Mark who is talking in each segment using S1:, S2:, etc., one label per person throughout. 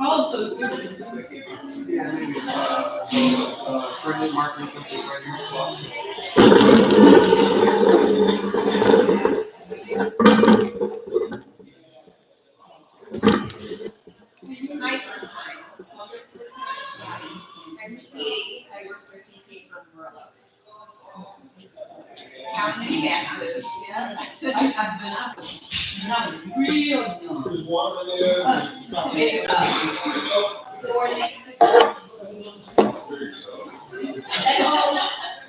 S1: Yeah, maybe. Brilliant marketing company right here in Boston.
S2: This is my first time. I'm Katie. I work for CP for Merlot. Counting taxes. Yeah. I've been up. Real young. There's water there.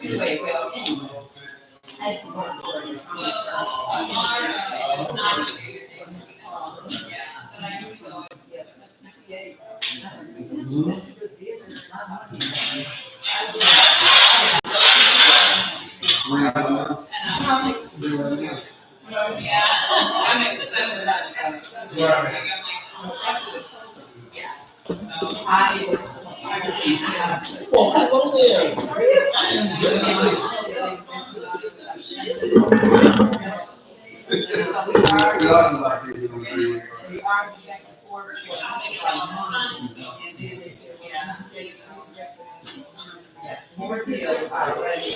S2: Anyway, well, anyway. That's the word for it. Yeah, I'm excited about that. I was. Well, hello there. How are you? I am good. We are back and forth. More deals already.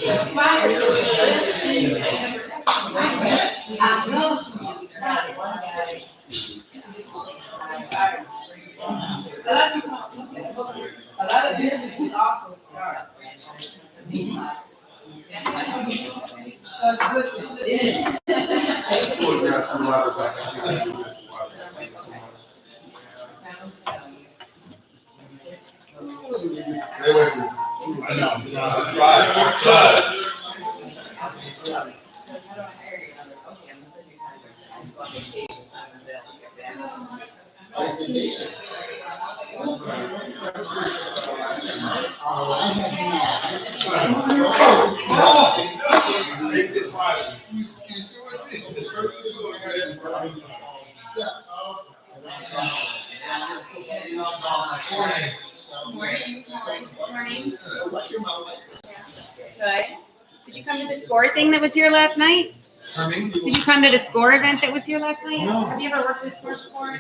S2: A lot of businesses also start. So it's good. It is.
S1: Stay away from me. I know. Try.
S2: Morning. Good. Did you come to the SCORE thing that was here last night?
S1: Pardon me?
S2: Did you come to the SCORE event that was here last night?
S1: No.
S2: Have you ever worked with SCORE before?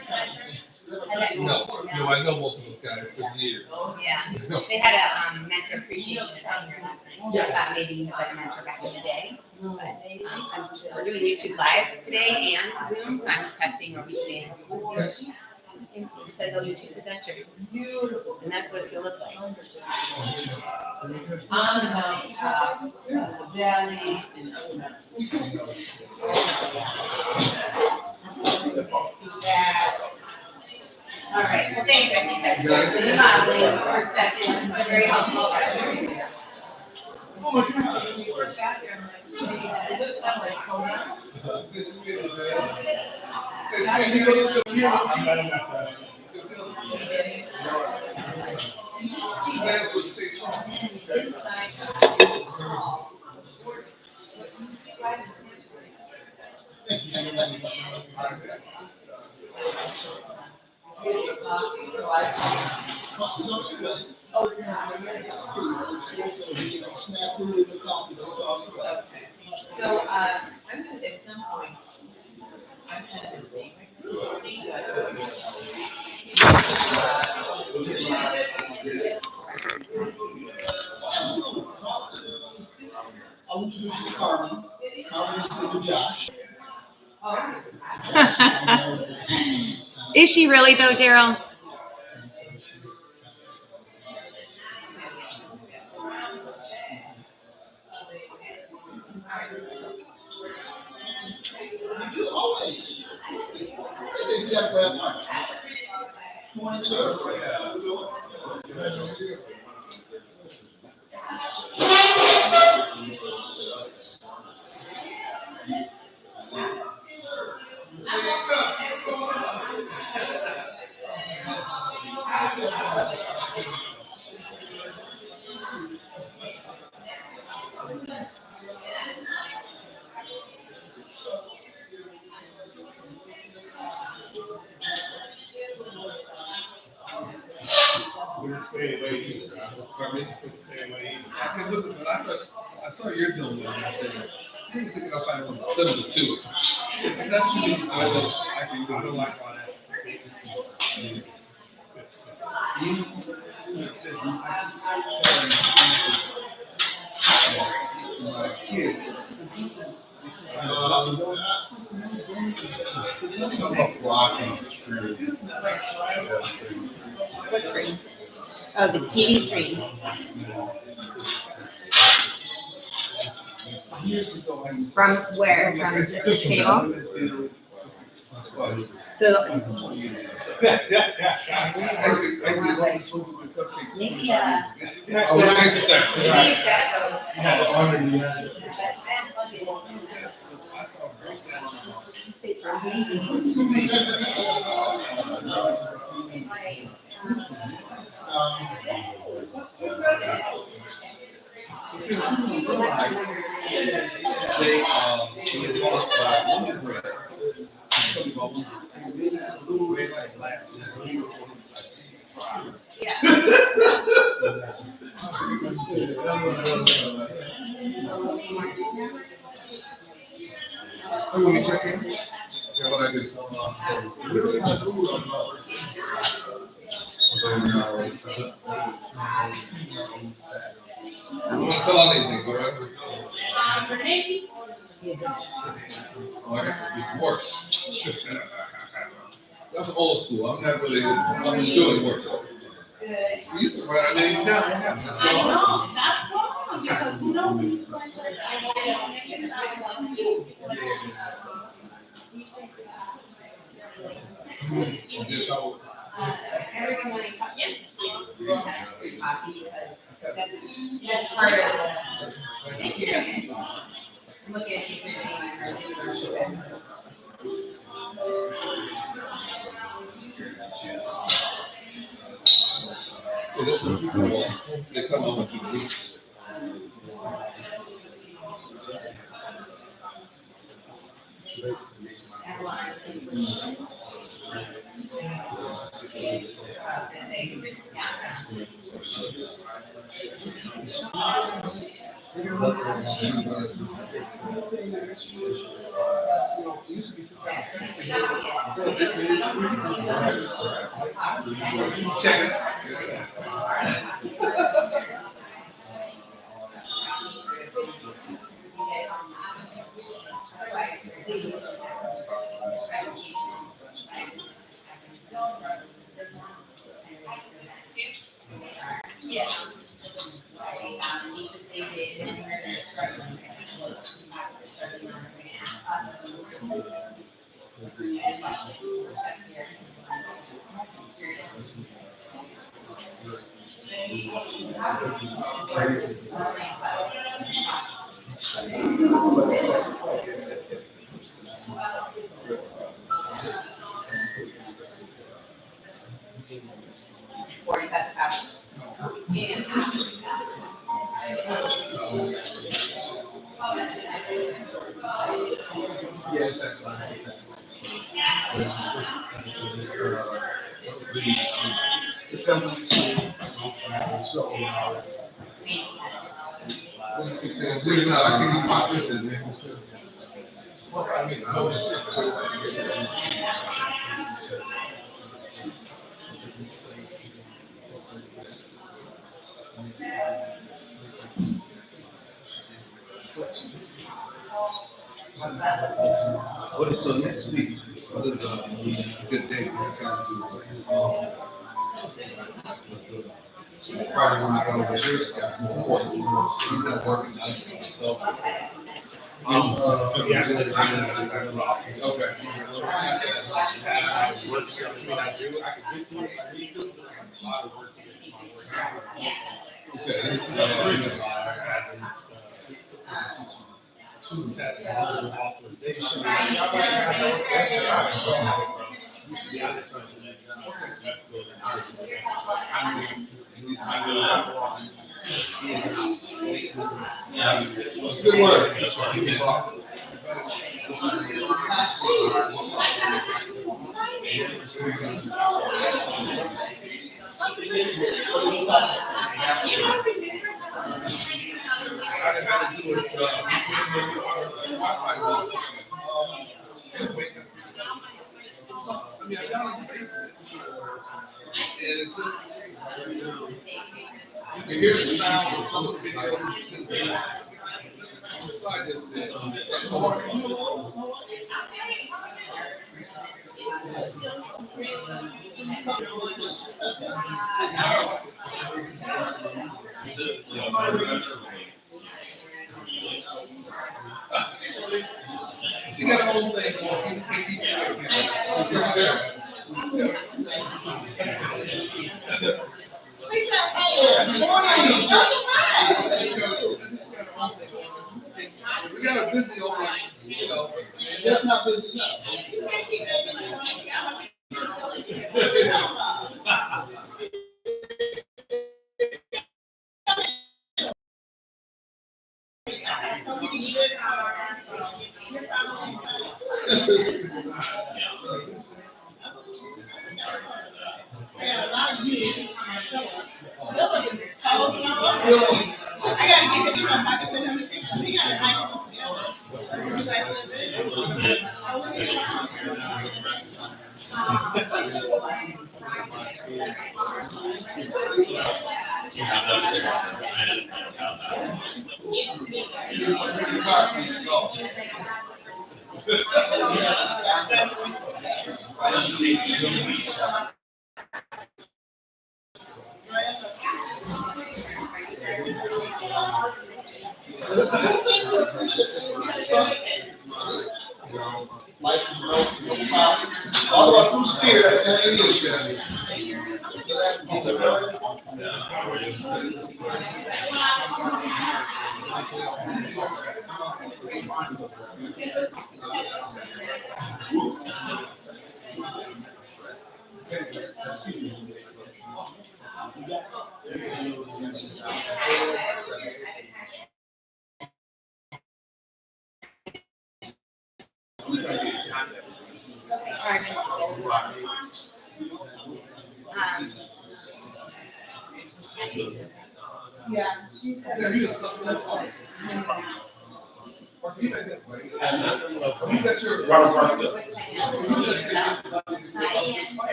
S1: No, I know most of those guys for years.
S2: Yeah. They had a mentor appreciation event here last night. So I thought maybe you know a mentor back in the day. But we're doing YouTube Live today and Zoom, so I'm testing where we stand. Because they'll use two presenters. And that's what it'll look like. On the mountaintop, the valley, and all right, well, thank you. I think that's good for the modeling perspective, but very helpful. So, I'm gonna, at some point, I'm kind of insane. I'll introduce you to Carmen. Carmen is Josh. Is she really though, Daryl?
S1: Always. I say you got to grab lunch. Morning, sir. Stay away. Stay away. I saw your bill there. I said, I think it's if I want to send it too. It's not too many. I don't like all that. You, my kids, some are flocking screws.
S2: What screen? Oh, the TV screen.
S1: Years ago, I used to.
S2: From where? From this table? So, maybe,
S1: Oh, nice to say.
S2: maybe if that goes.
S1: You had to honor the answer. I saw a breakdown. They lost by one bread. A little red like last year. Oh, you want me to check in? Yeah, what I do. I'm gonna fill out anything, all right? Oh, I got to do some work. That's old school. I'm not really, I'm doing work. We used to write our name down.
S2: That's wrong. Everyone wanting copies? Yes. We'll have a free copy because that's part of the experience. I'm looking to see if there's any members in the
S1: They come over to the weeks. Check it.
S2: Yes. Or that's out.
S1: Yes, that's fine. It's definitely so. You said, "Dude, no, I can't eat my fish in there." I mean, what is so next week? What is a good day? Probably when I go over here, Scott's important. He's not working out himself. Okay. Good work. it just, you can hear the sound of some of the video, you can see. So I just said, come on. She got a whole thing for you to take these we got a busy over, you know. That's not busy enough. All of us who's scared, that's the issue.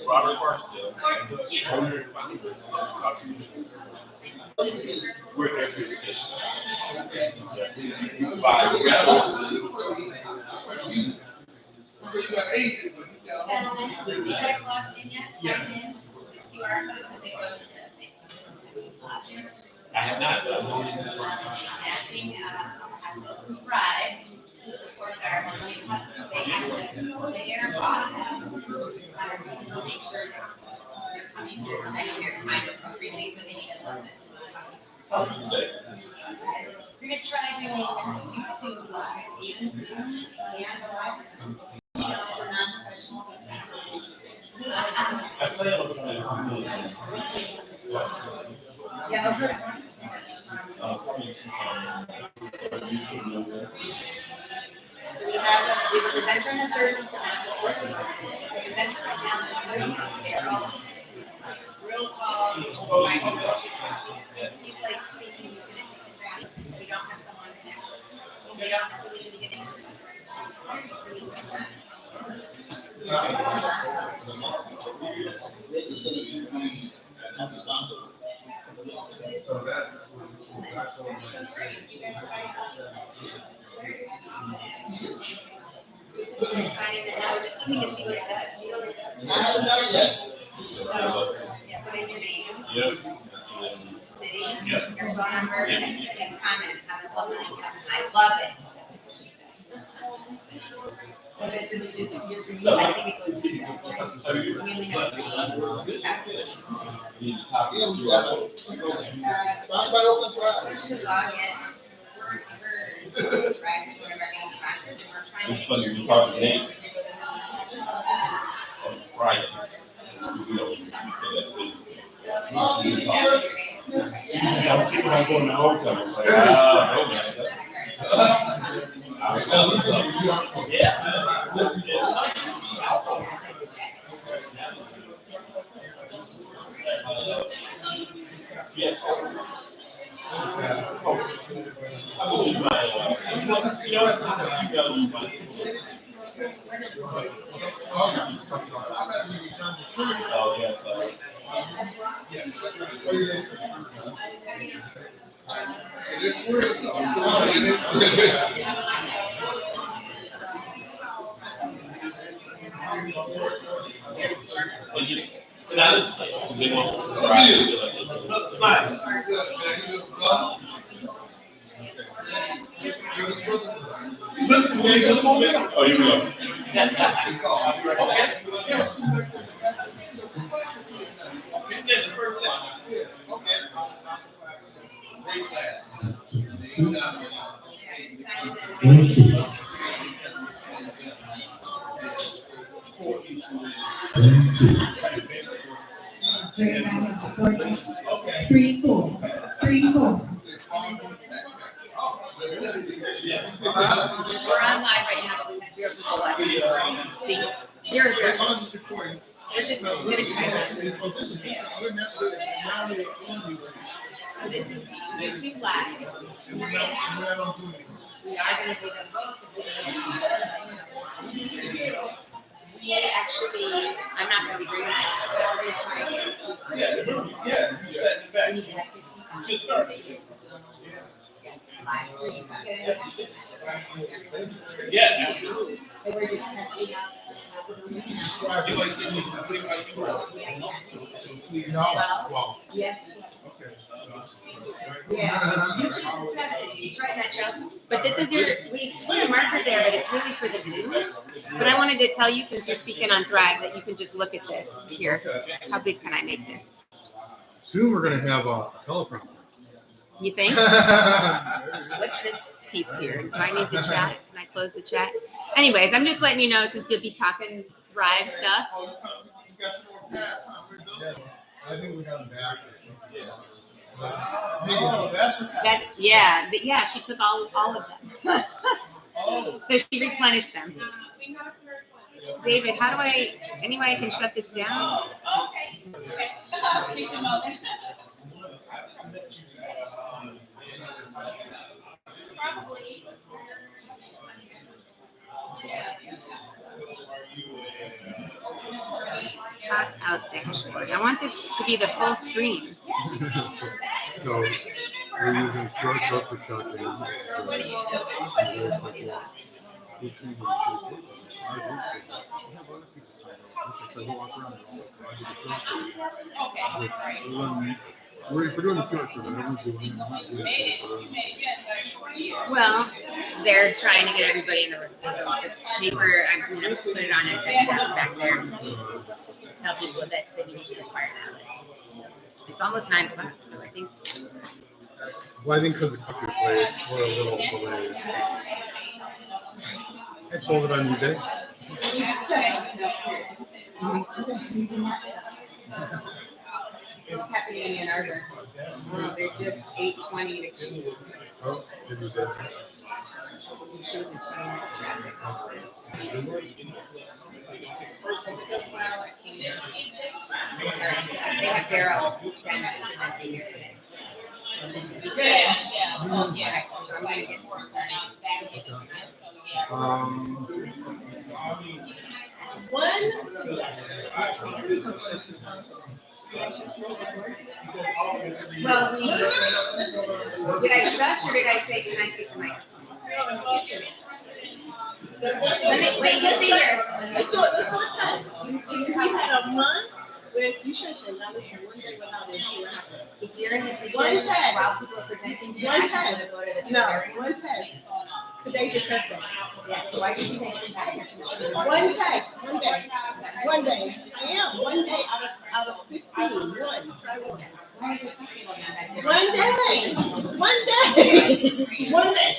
S1: Robert Barksdale, owner and founder of Constitution. We're air purification. I have not. Pride, who supports our they have the air process to make sure that they're coming to spending their time appropriately so they need to listen. We're gonna try doing YouTube live and Zoom and live. Yeah, okay. So we have the presenter and the third. The presenter right now, they're all real tall. He's like thinking he's gonna take the job. We don't have someone next. We don't have somebody in the beginning. So that's all.
S2: I was just looking to see what it does.
S1: I haven't done it yet.
S2: city, your phone number, and comments on the low-income person. I love it. So this is just, I think it goes to you guys, right? We only have three packets. This is log in. We're Rag is one of our main sponsors, and we're trying to make sure we have this.
S3: Right. Oh, here we go. The first one. Okay. Great class.
S4: Thank you. Thank you.
S5: 3, 4, 3, 4.
S2: We're on live right now. 0 people watching. See, 0, 0. We're just gonna try that. So this is YouTube Live. We are gonna do them both. We actually, I'm not gonna be bringing that. We're gonna try it.
S3: Yeah, you set it back. Just started.
S2: Live stream.
S3: Yeah.
S2: And we're just testing out.
S3: Anybody see me?
S4: Well,
S2: Yeah. Yeah. Right, Metro. But this is your, we put a marker there, but it's really for the Zoom. But I wanted to tell you, since you're speaking on Thrive, that you can just look at this here. How big can I make this?
S4: soon we're gonna have a teleprompter.
S2: You think? What's this piece here? Do I need the chat? Can I close the chat? Anyways, I'm just letting you know, since you'll be talking Thrive stuff.
S4: Yeah, I think we got them back.
S3: Oh, that's what happened.
S2: That, yeah, yeah, she took all of them.
S3: Oh.
S2: So she replenished them. David, how do any way I can shut this down?
S1: Probably.
S2: Cut out dashboard. I want this to be the full screen.
S4: So we're using QR code for shotgun. This thing was so we walk around. If we're doing the QR code, everyone's doing it. I'm not doing it.
S2: Well, they're trying to get everybody in the room. So the paper, I'm gonna put it on a desk back there. Tell people that you need to acquire that list. It's almost 9 o'clock, so I think.
S4: Well, I think because the coffee was late, we're a little delayed. I sold it on eBay.
S2: What's happening in Ann Arbor? Oh, they're just 8:20 to keep.
S4: Oh, did you say?
S2: She was in 20 minutes of traffic. They have Daryl Dennis presenting here today.
S1: Yeah, yeah. Oh, yeah.
S2: Alright, so I'm gonna get
S1: One suggestion.
S2: Well, did I shush or did I say, can I take the mic?
S1: Wait, you see here. Let's do it 10. You had a month
S6: with nutrition. Now let's do one day without it and see what happens.
S2: If you're in the
S6: One
S2: kitchen
S6: test.
S2: while people are presenting, you
S6: One
S2: ask them
S6: test.
S2: to go to the
S6: No,
S2: cesarean.
S6: one test. Today's your test day.
S2: Yes, so why do you think you have
S6: One test, one day. One day. I am. One day out of 15. One. Try one. One day. One day. One day.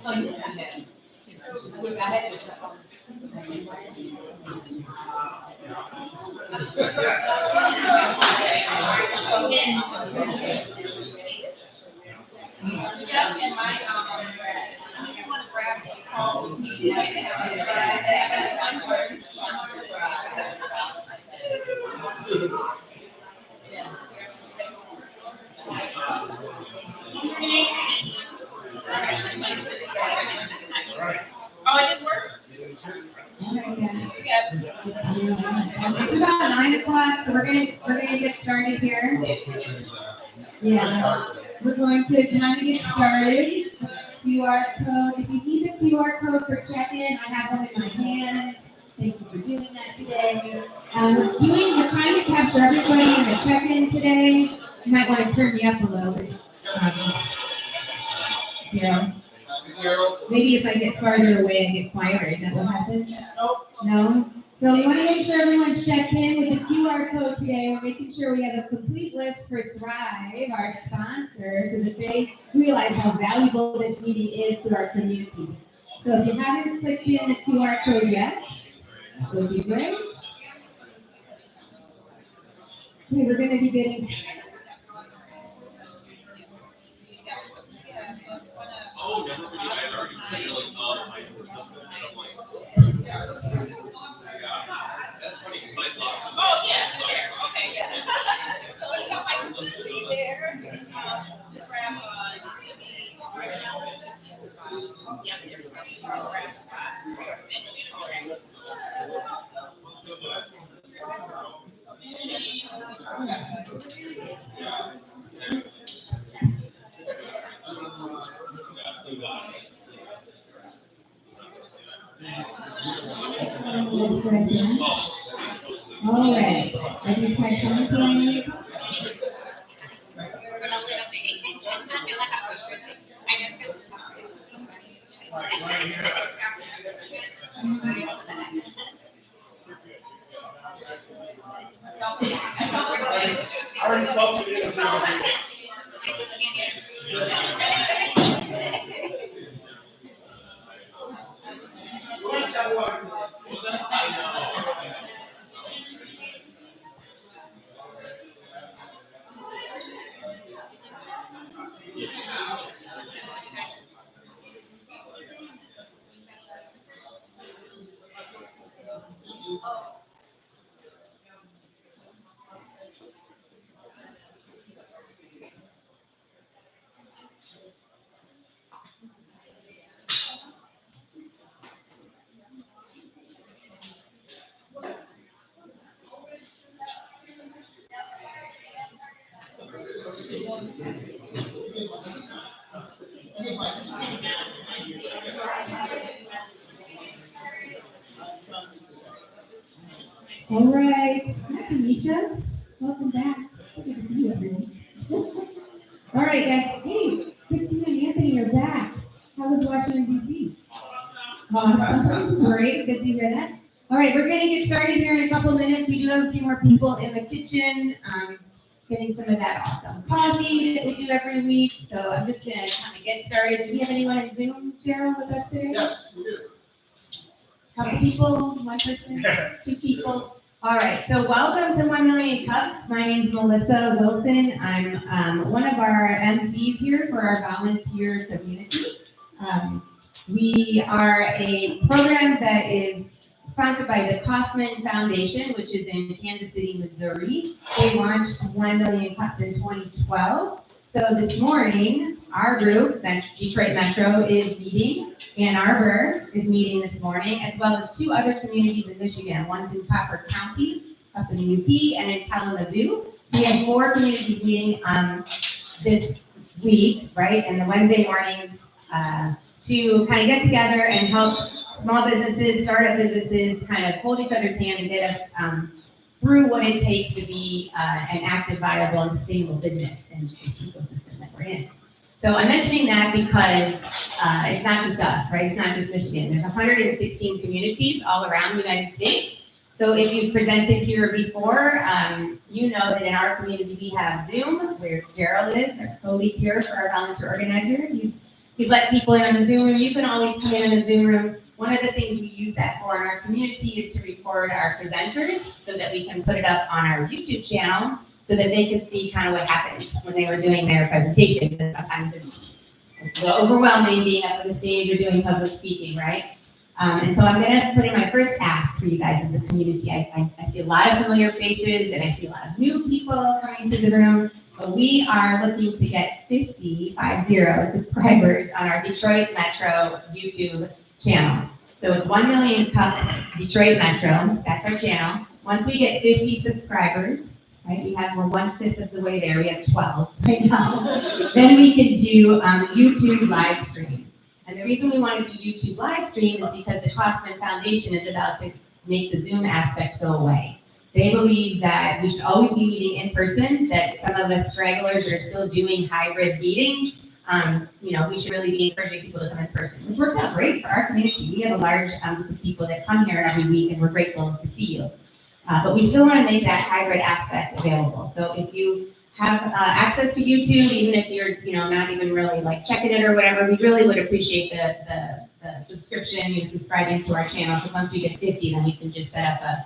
S2: Oh, you have it. We got it.
S1: Oh, it didn't work?
S5: It's about 9 o'clock, so we're gonna get started here. Yeah, we're going to kind of get started. QR code, if you need the QR code for check-in, I have one in my hand. Thank you for doing that today. We're trying to capture everybody in the check-in today. You might want to turn me up a little bit. Yeah. Maybe if I get farther away, I get quieter. Is that what happens? No? So we want to make sure everyone's checked in with the QR code today. We're making sure we have a complete list for Thrive, our sponsor, so that they realize how valuable this meeting is to our community. So if you haven't clicked in the QR code yet, that would be great. Okay, we're going to be getting...
S3: Oh, never really. I had already really thought my. That's funny, 'cause my thought.
S1: Oh, yeah, there, okay, yeah. So it's got my Susie there, grab, it's gonna be. Yeah, there we go. Grab spot.
S5: List right there. All right. Are these guys coming to me?
S3: I already felt it.
S5: All right. Hi, Tanisha. Welcome back. So good to see you, everyone. All right, guys. Hey, Christina and Anthony are back. How was Washington, D.C.? Awesome. Great. Good to hear that. All right, we're going to get started here in a couple of minutes. We do have a few more people in the kitchen, getting some of that awesome coffee that we do every week. So I'm just going to kind of get started. Do we have anyone in Zoom, Cheryl, with us today?
S3: Yes, we do.
S5: Couple people, one person, two people. All right, so welcome to 1 Million Cups. My name is Melissa Wilson. I'm one of our MCs here for our volunteer community. We are a program that is sponsored by the Kauffman Foundation, which is in Kansas City, Missouri. They launched 1 Million Cups in 2012. So this morning, our group, that Detroit Metro, is meeting. Ann Arbor is meeting this morning, as well as 2 other communities in Michigan. One's in Copper County, up in the UP, and in Kalamazoo. So we have 4 communities meeting this week, right? And the Wednesday mornings to kind of get together and help small businesses, startup businesses, kind of hold each other's hand and get us through what it takes to be an active, viable, and sustainable business in this ecosystem that we're in. So I'm mentioning that because it's not just us, right? It's not just Michigan. There's 116 communities all around the United States. So if you've presented here before, you know that in our community we have Zoom, where Gerald is, our co-lead here for our volunteer organizer. He's let people in on the Zoom room. You can always come in the Zoom room. One of the things we use that for in our community is to record our presenters so that we can put it up on our YouTube channel so that they can see kind of what happened when they were doing their presentation. Because sometimes it's a little overwhelming being up on the stage or doing public speaking, right? And so I'm going to put in my first ask for you guys as a community. I see a lot of familiar faces and I see a lot of new people coming to the room. But we are looking to get 50 subscribers on our Detroit Metro YouTube channel. So it's 1 Million Cups Detroit Metro. That's our channel. Once we get 50 subscribers, right? We're 1/5 of the way there. We have 12 right now. Then we could do YouTube live stream. And the reason we want to do YouTube live stream is because the Kauffman Foundation is about to make the Zoom aspect go away. They believe that we should always be meeting in person, that some of us stragglers that are still doing hybrid meetings, we should really be encouraging people to come in person, which works out great for our community. We have a large group of people that come here every week and we're grateful to see you. But we still want to make that hybrid aspect available. So if you have access to YouTube, even if you're, not even really like checking it or whatever, we really would appreciate the subscription, subscribing to our channel, because once we get 50, then we can just set up a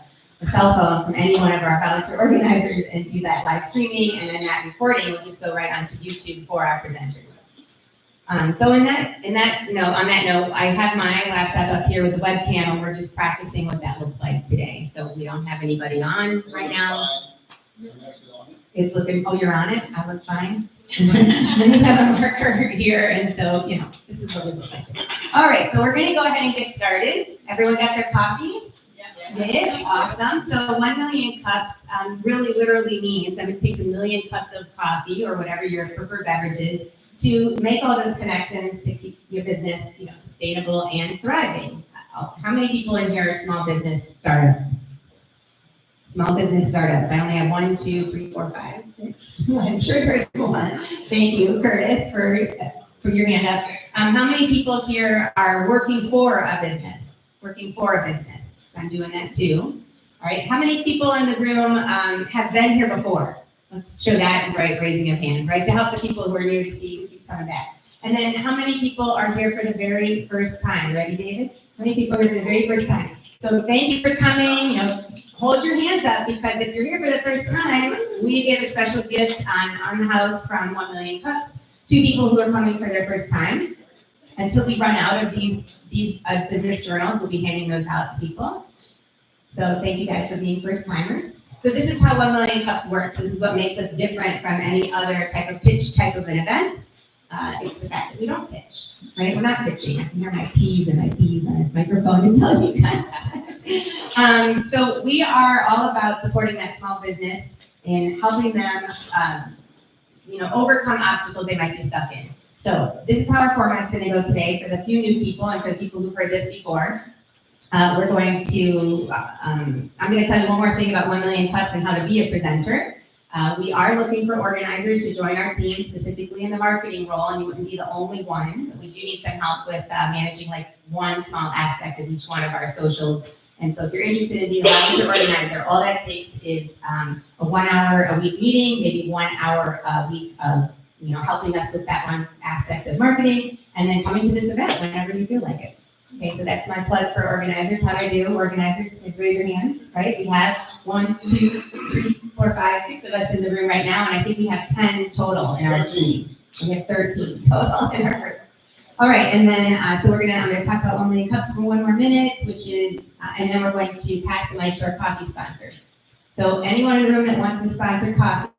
S5: cell phone from any one of our volunteer organizers and do that live streaming, and then that recording will just go right onto YouTube for our presenters. So on that note, I have my laptop up here with the webcam, and we're just practicing what that looks like today. So we don't have anybody on right now. It's looking, oh, you're on it? I look fine. Then we have a marker here, and so, this is what we look like. All right, so we're gonna go ahead and get started. Everyone got their coffee? It is awesome. So 1 million cups really literally means it takes 1 million cups of coffee or whatever your preferred beverage is to make all those connections to keep your business, sustainable and thriving. How many people in here are small business startups? Small business startups. I only have 1, 2, 3, 4, 5, 6. I'm sure there's one. Thank you, Curtis, for your hand up. How many people here are working for a business? Working for a business. I'm doing that too. All right, how many people in the room have been here before? Let's show that by raising of hands, right? To help the people who are new to see who keeps coming back. And then how many people are here for the very first time? Ready, David? How many people are here for the very first time? So thank you for coming. Hold your hands up, because if you're here for the first time, we give a special gift on the house from 1 Million Cups to people who are coming for their first time. Until we run out of these business journals, we'll be handing those out to people. So thank you guys for being first timers. So this is how 1 Million Cups works. This is what makes us different from any other type of pitch type of an event. It's the fact that we don't pitch, right? We're not pitching. I can hear my P's and my P's on this microphone to tell you guys. So we are all about supporting that small business and helping them, overcome obstacles they might be stuck in. So this is how our format's going to go today for the few new people and for the people who've heard this before. We're going to, I'm going to tell you one more thing about 1 Million Cups and how to be a presenter. We are looking for organizers to join our team, specifically in the marketing role, and you wouldn't be the only one. But we do need some help with managing one small aspect of each one of our socials. And so if you're interested in being a volunteer organizer, all that takes is a 1 hour a week meeting, maybe 1 hour a week of helping us with that one aspect of marketing, and then coming to this event whenever you feel like it. Okay, so that's my plug for organizers. How do I do? Organizers, please raise your hands, right? We have 1, 2, 3, 4, 5, 6 of us in the room right now, and I think we have 10 total in our team. We have 13 total in our group. All right, and then, so I'm gonna talk about 1 million cups for 1 more minute, which is, and then we're going to pass the mic to our coffee sponsor. So anyone in the room that wants to sponsor coffee,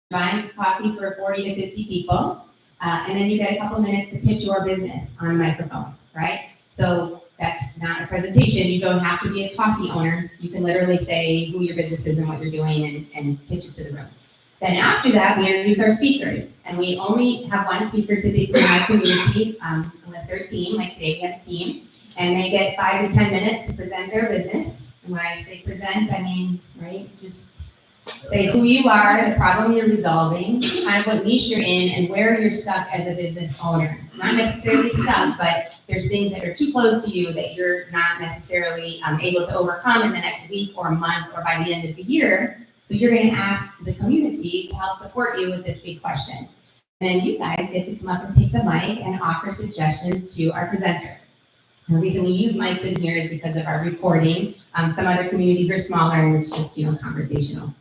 S5: buying coffee for 40 to 50 people, and then you get a couple minutes to pitch your business on a microphone, right? So that's not a presentation. You don't have to be a coffee owner. You can literally say who your business is and what you're doing and pitch it to the room. Then after that, we introduce our speakers, and we only have one speaker typically in my community, unless they're a team, like today we have a team, and they get 5 to 10 minutes to present their business. And when I say present, I mean, right, just say who you are, the problem you're resolving, kind of what niche you're in, and where you're stuck as a business owner. Not necessarily stuck, but there's things that are too close to you that you're not necessarily able to overcome in the next week or month or by the end of the year. So you're going to ask the community to help support you with this big question. And you guys get to come up and take the mic and offer suggestions to our presenter. And the reason we use mics in here is because of our recording. Some other communities are smaller and it's just, conversational.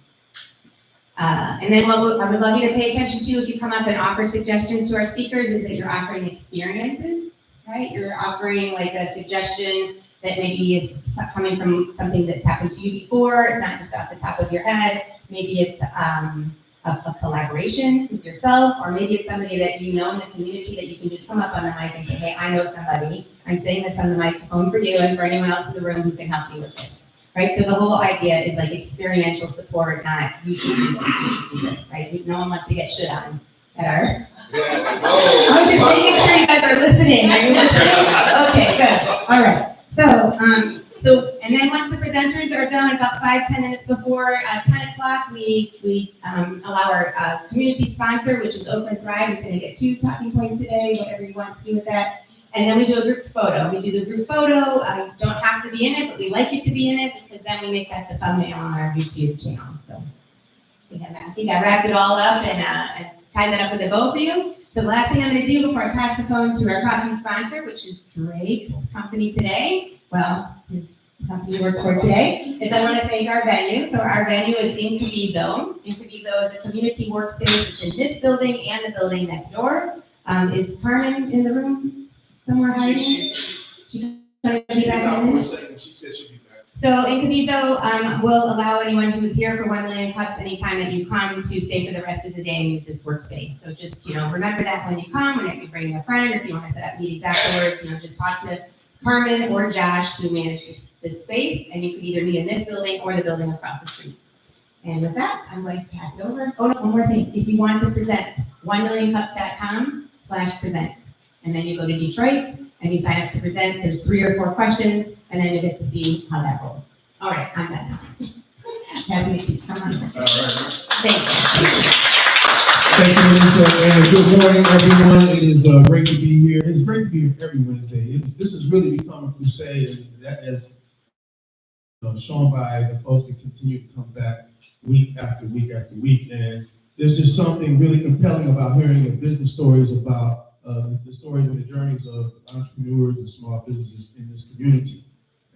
S5: And then what I would love you to pay attention to if you come up and offer suggestions to our speakers is that you're offering experiences, right? You're offering like a suggestion that maybe is coming from something that's happened to you before. It's not just off the top of your head. Maybe it's a collaboration with yourself, or maybe it's somebody that you know in the community that you can just come up on the mic and say, hey, I know somebody. I'm saying this on the microphone for you and for anyone else in the room who can help you with this. Right, so the whole idea is like experiential support, not you should do this, you should do this, right? No one wants to get shit on at our. I was just making sure you guys are listening. Are you listening? Okay, good. All right. So, and then once the presenters are done, about 5-10 minutes before 10 o'clock, we allow our community sponsor, which is Open Thrive, is going to get 2 talking points today, whatever you want to do with that. And then we do a group photo. We do the group photo. You don't have to be in it, but we like you to be in it because then we make that the thumbnail on our YouTube channel. So I think I wrapped it all up and tied that up with a bow for you. So the last thing I'm going to do before I pass the phone to our coffee sponsor, which is Drake's company today, well, his company he works for today, is I want to thank our venue. So our venue is in Cavizo. Cavizo is a community workspace. It's in this building and the building next door. Is Carmen in the room? Somewhere hiding? She's going to be back in a minute.
S3: She said she'd be back.
S5: So in Cavizo, we'll allow anyone who is here for 1 million cups anytime that you come to stay for the rest of the day and use this workspace. So just, remember that when you come, and if you bring a friend, if you want to set up meetings afterwards, just talk to Carmen or Josh who manage this space, and you can either meet in this building or the building across the street. And with that, I'm going to pass it over. Oh, no, one more thing. If you want to present, 1millioncups.com/present. And then you go to Detroit and you sign up to present. There's 3 or 4 questions, and then you get to see how that rolls. All right, I'm done now. Passing it to you. Come on.
S3: All right.
S5: Thanks.
S7: Thank you, Lisa, and good morning, everyone. It is great to be here. It's great to be here every Wednesday. This has really become a crusade, and that is shown by the folks that continue to come back week after week after week. And there's just something really compelling about hearing the business stories about the stories and the journeys of entrepreneurs and small businesses in this community.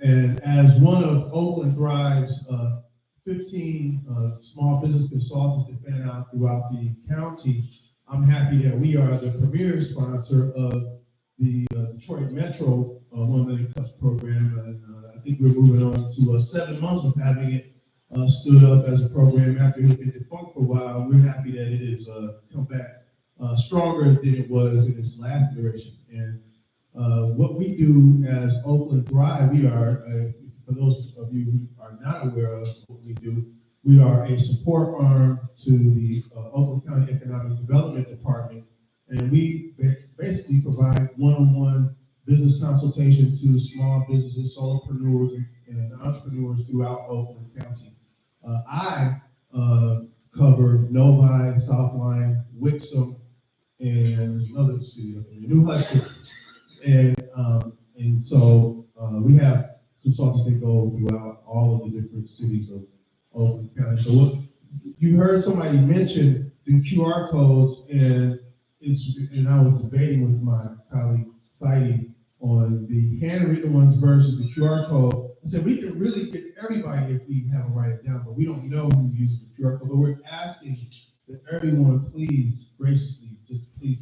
S7: And as one of Oakland Thrive's 15 small business consultants that fan out throughout the county, I'm happy that we are the premier sponsor of the Detroit Metro 1 Million Cups program. And I think we're moving on to 7 months of having it stood up as a program after it had been defunct for a while. We're happy that it has come back stronger than it was in its last iteration. And what we do as Oakland Thrive, we are, for those of you who are not aware of what we do, we are a support arm to the Oakland County Economic Development Department. And we basically provide one-on-one business consultation to small businesses, solopreneurs, and entrepreneurs throughout Oakland County. I cover Novi, Southline, Wixom, and another city up in New Hudson. And so we have consultants that go throughout all of the different cities of Oakland County. So what you heard somebody mention the QR codes, and I was debating with my colleague Saidi on the handwritten ones versus the QR code. I said, we can really get everybody if we have them write it down, but we don't know who uses the QR code. But we're asking that everyone please graciously, just please,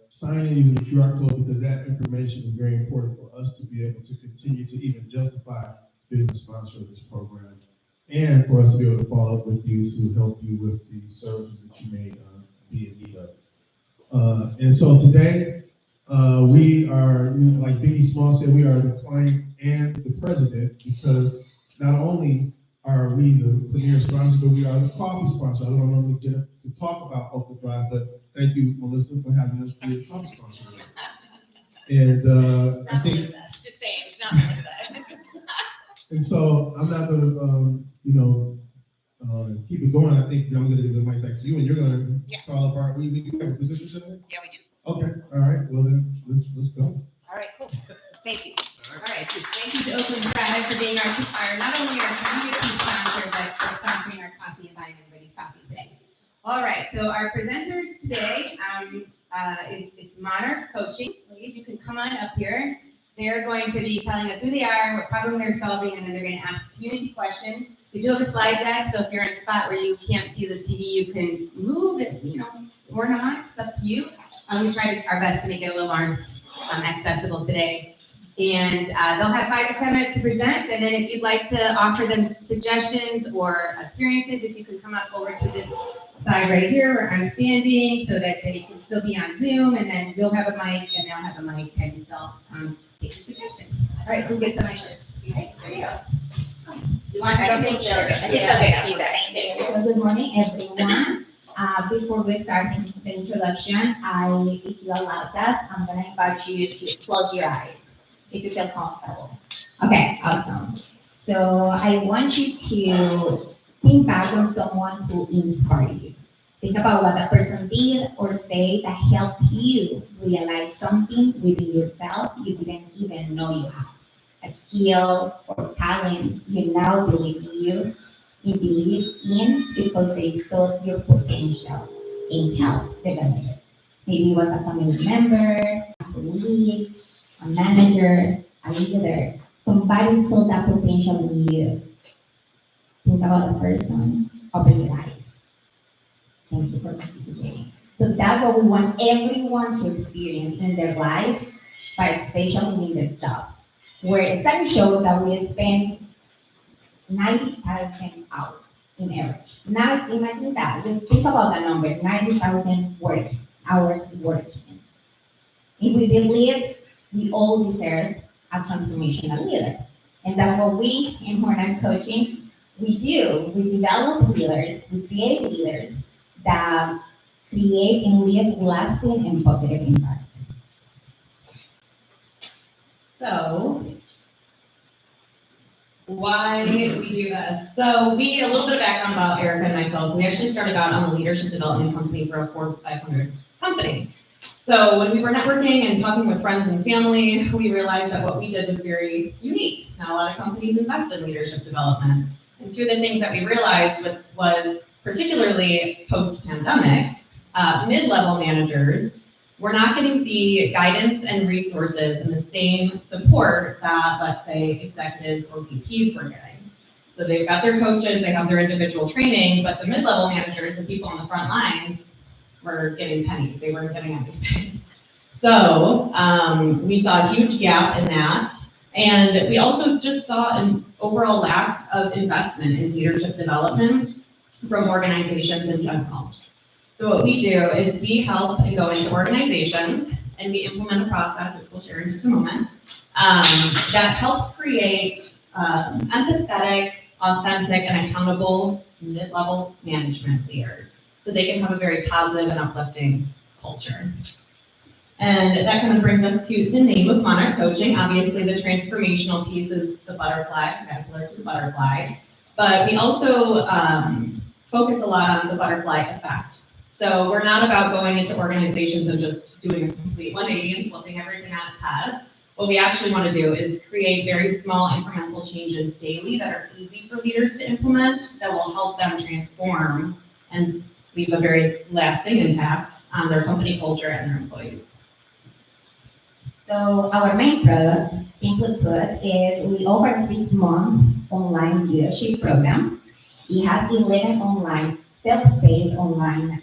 S7: sign in using the QR code, because that information is very important for us to be able to continue to even justify being the sponsor of this program, and for us to be able to follow up with you to help you with the services that you may be in need of. And so today, we are, like Biggie Small said, we are the client and the president, because not only are we the premier sponsor, but we are the coffee sponsor. I don't normally get up to talk about Oakland Drive, but thank you, Melissa, for having us be a coffee sponsor. And I think,
S2: Just saying, it's not Melissa.
S7: and so I'm not gonna, keep it going. I think I'm gonna give the mic back to you, and you're gonna
S2: Yeah.
S7: call up our, we do have a position today?
S2: Yeah, we do.
S7: Okay, all right, well then, let's go.
S2: All right, cool. Thank you.
S1: All right, thank you to Oakland Drive for being our, not only our community sponsor, but for sponsoring our coffee and buying everybody's coffee today. All right, so our presenters today, it's Monarch Coaching. Ladies, you can come on up here. They're going to be telling us who they are, what problem they're solving, and then they're going to ask a community question. We do have a slide deck, so if you're in a spot where you can't see the TV, you can move it, or not, it's up to you. We tried our best to make it a little more accessible today. And they'll have 5 to 10 minutes to present, and then if you'd like to offer them suggestions or experiences, if you can come up over to this side right here where I'm standing, so that they can still be on Zoom, and then you'll have a mic, and they'll have a mic, and they'll take your suggestions. All right, who gets the mic first? Okay, there you go. Do you want, I don't think they'll get,
S2: I think they'll get feedback.
S8: So good morning, everyone. Before we start the introduction, if you allow us, I'm gonna invite you to close your eyes, if you feel comfortable. Okay, awesome. So I want you to think back on someone who inspired you. Think about what that person did or say that helped you realize something within yourself you didn't even know you had. A skill or talent you now believe in because they saw your potential in health development. Maybe it was a family member, a colleague, a manager, a leader. Somebody saw that potential in you. Think about the person, open your eyes. Thank you for participating. So that's what we want everyone to experience in their life, but especially in their jobs. Where studies show that we spend 90,000 hours in average. Now imagine that, just think about that number, 90,000 hours working. If we believe we all deserve a transformational leader. And that's what we in Monarch Coaching, we do. We develop leaders, we create leaders that create and leave lasting and positive impact.
S9: So, why we do this? So a little bit of background about Erica and myself. We actually started out on the leadership development company for a Forbes 500 company. So when we were networking and talking with friends and family, we realized that what we did was very unique. Not a lot of companies invest in leadership development. And two of the things that we realized was particularly post-pandemic, mid-level managers were not getting the guidance and resources and the same support that, let's say, executives or VPs were getting. So they've got their coaches, they have their individual training, but the mid-level managers, the people on the front lines, were getting pennies. They weren't getting anything. So we saw a huge gap in that. And we also just saw an overall lack of investment in leadership development from organizations in general. So what we do is we help and go into organizations and we implement a process, which we'll share in just a moment, that helps create empathetic, authentic, and accountable mid-level management leaders so they can have a very positive and uplifting culture. And that kind of brings us to the name of Monarch Coaching. Obviously, the transformational piece is the butterfly, caterpillar to the butterfly, but we also focus a lot on the butterfly effect. So we're not about going into organizations and just doing a complete 180 and flipping everything on its head. What we actually want to do is create very small incremental changes daily that are easy for leaders to implement that will help them transform and leave a very lasting impact on their company culture and their employees.
S8: So our main product, simply put, is we offer a 6-month online leadership program. It has 11 online, self-paced online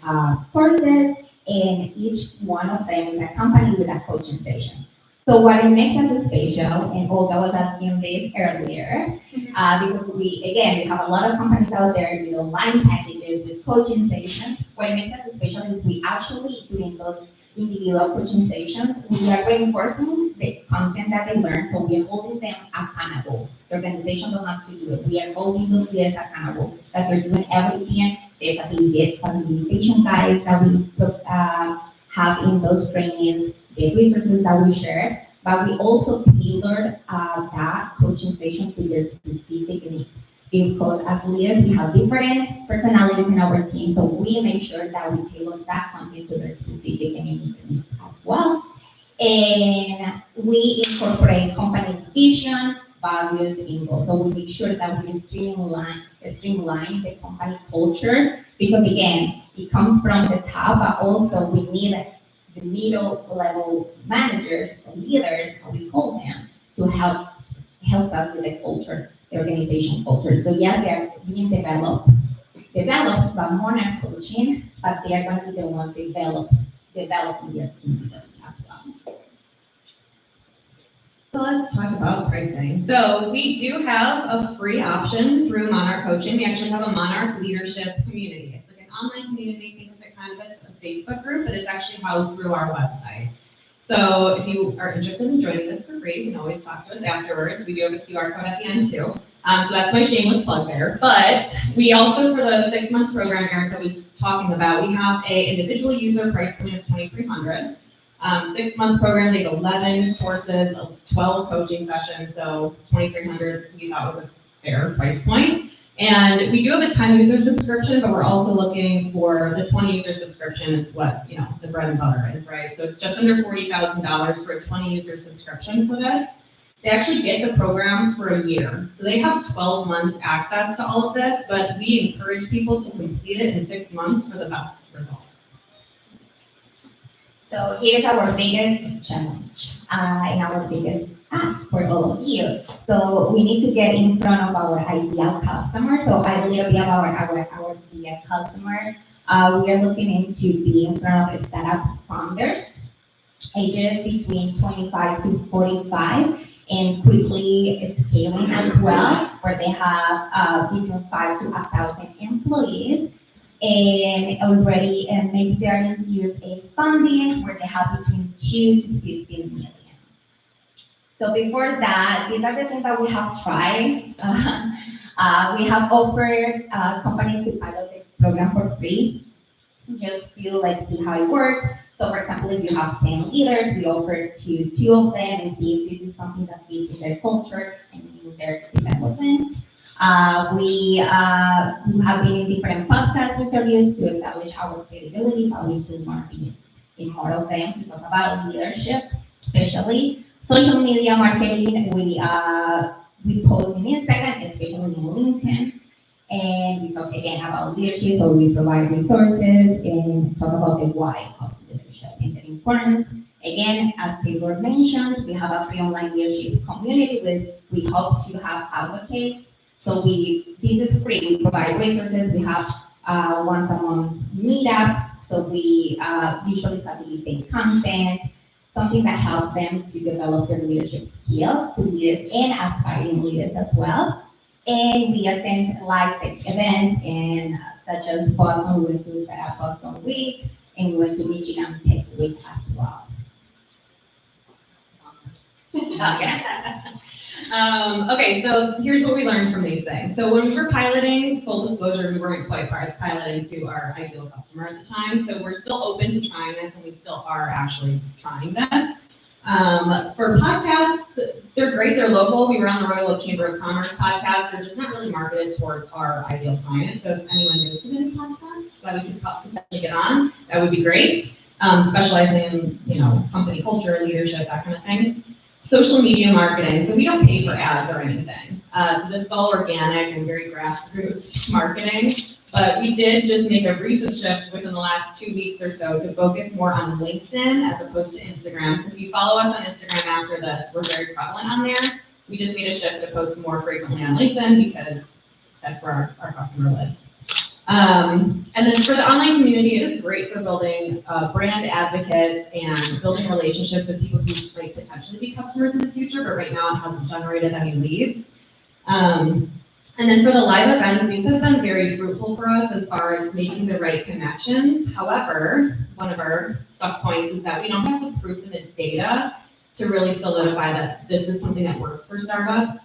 S8: courses, and each one of them is accompanied with a coaching session. So what it makes us special, and Olga was asking this earlier, because we have a lot of companies out there with online packages, with coaching sessions. What makes us special is we actually, during those individual coaching sessions, we are reinforcing the content that they learn, so we are holding them accountable. The organization doesn't have to do it. We are holding those leaders accountable, that they're doing everything. They facilitate communication guides that we have in those trainings, the resources that we share, but we also tailored that coaching session to their specific needs. Because as leaders, we have different personalities in our team, so we make sure that we tailor that content to their specific and unique needs as well. And we incorporate company vision, values, and goals. So we make sure that we streamline the company culture, because again, it comes from the top, but also we need the middle level managers, the leaders, how we call them, to helps us with the culture, the organization culture. So yes, they are being developed by Monarch coaching, but they are going to be the ones developing their team leaders as well.
S9: So let's talk about pricing. So we do have a free option through Monarch Coaching. We actually have a Monarch Leadership Community. It's like an online community, think of it kind of as a Facebook group, but it's actually housed through our website. So if you are interested in joining this for free, you can always talk to us afterwards. We do have a QR code at the end too. So that's my shameless plug there. But we also, for the 6-month program Erica was talking about, we have a individual user price point of $2,300. 6-month program, they have 11 courses, 12 coaching sessions, so $2,300 we thought was a fair price point. And we do have a 10-user subscription, but we're also looking for the 20-user subscription is what, the bread and butter is, right? So it's just under $40,000 for a 20-user subscription for this. They actually get the program for a year. So they have 12 months access to all of this, but we encourage people to complete it in 6 months for the best results.
S8: So here's our biggest challenge and our biggest ask for all of you. So we need to get in front of our ideal customer. So a little bit about our ideal customer. We are looking into be in front of startup founders, ages between 25 to 45, and quickly scaling as well, where they have between 5 to 1,000 employees. And already, maybe they are in Series A funding, where they have between 2 to 15 million. So before that, these are the things that we have tried. We have offered companies to pilot the program for free, just to see how it works. So for example, if you have 10 leaders, we offer to 2 of them and see if this is something that fits in their culture and in their development. We have been in different podcast interviews to establish our credibility, but we still want to be in more of them to talk about leadership, especially social media marketing. We post in Instagram, especially in LinkedIn, and we talk again about leadership. So we provide resources and talk about the why of leadership and the importance. Again, as Taylor mentioned, we have a free online leadership community with we hope to have advocates. So this is free. We provide resources. We have once a month meetups. So we usually facilitate content, something that helps them to develop their leadership skills to leaders and aspiring leaders as well. And we attend live events and such as Boston. We went to set up Boston Week, and we went to Michigan Tech Week as well.
S9: Okay, so here's what we learned from these things. So when we were piloting, full disclosure, we weren't quite piloting to our ideal customer at the time. So we're still open to trying this, and we still are actually trying this. For podcasts, they're great. They're local. We were on the Royal Oak Chamber of Commerce podcast. They're just not really marketed towards our ideal client. So if anyone knows of any podcasts that we could potentially get on, that would be great. Specializing in, company culture, leadership, that kind of thing. Social media marketing. So we don't pay for ads or anything. So this is all organic and very grassroots marketing. But we did just make a recent shift within the last 2 weeks or so to focus more on LinkedIn as opposed to Instagram. So if you follow us on Instagram after this, we're very prevalent on there. We just made a shift to post more frequently on LinkedIn because that's where our customer lives. And then for the online community, it is great for building brand advocates and building relationships with people who might potentially be customers in the future, but right now it hasn't generated any leads. And then for the live events, these have been very fruitful for us as far as making the right connections. However, one of our stuck points is that we don't have the proof and the data to really solidify that this is something that works for Starbucks.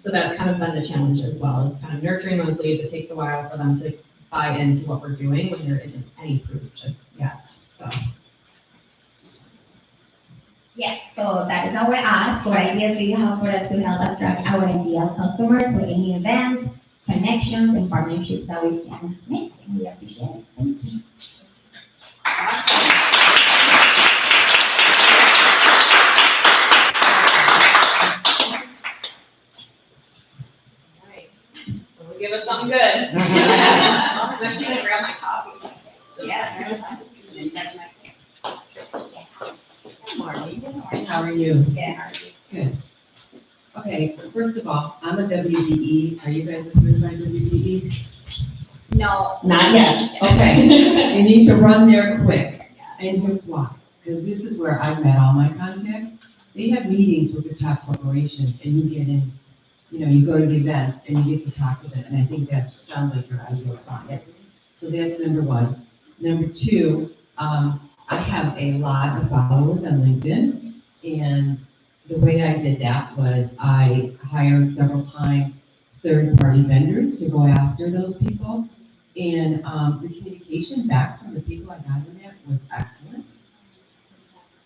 S9: So that's kind of been the challenge as well, is kind of nurturing those leads. It takes a while for them to buy into what we're doing when there isn't any proof just yet, so.
S8: Yes, so that is our ask. What ideas do you have for us to help attract our ideal customers with any events, connections, and partnerships that we can make? And we appreciate it. Thank you.
S9: Alright, so we'll give us something good.
S1: I'm actually gonna grab my coffee.
S2: Yeah.
S1: Good morning.
S10: How are you?
S8: Yeah.
S10: Good. Okay, first of all, I'm a WBE. Are you guys a certified WBE?
S8: No.
S9: Not yet.
S10: Okay, you need to run there quick. And here's why. Because this is where I've met all my contacts. They have meetings with the top corporations and you get in, you go to the events and you get to talk to them. And I think that sounds like your ideal client. So that's number one. Number two, I have a lot of followers on LinkedIn, and the way I did that was I hired several times third-party vendors to go after those people, and the communication back from the people I got in that was excellent.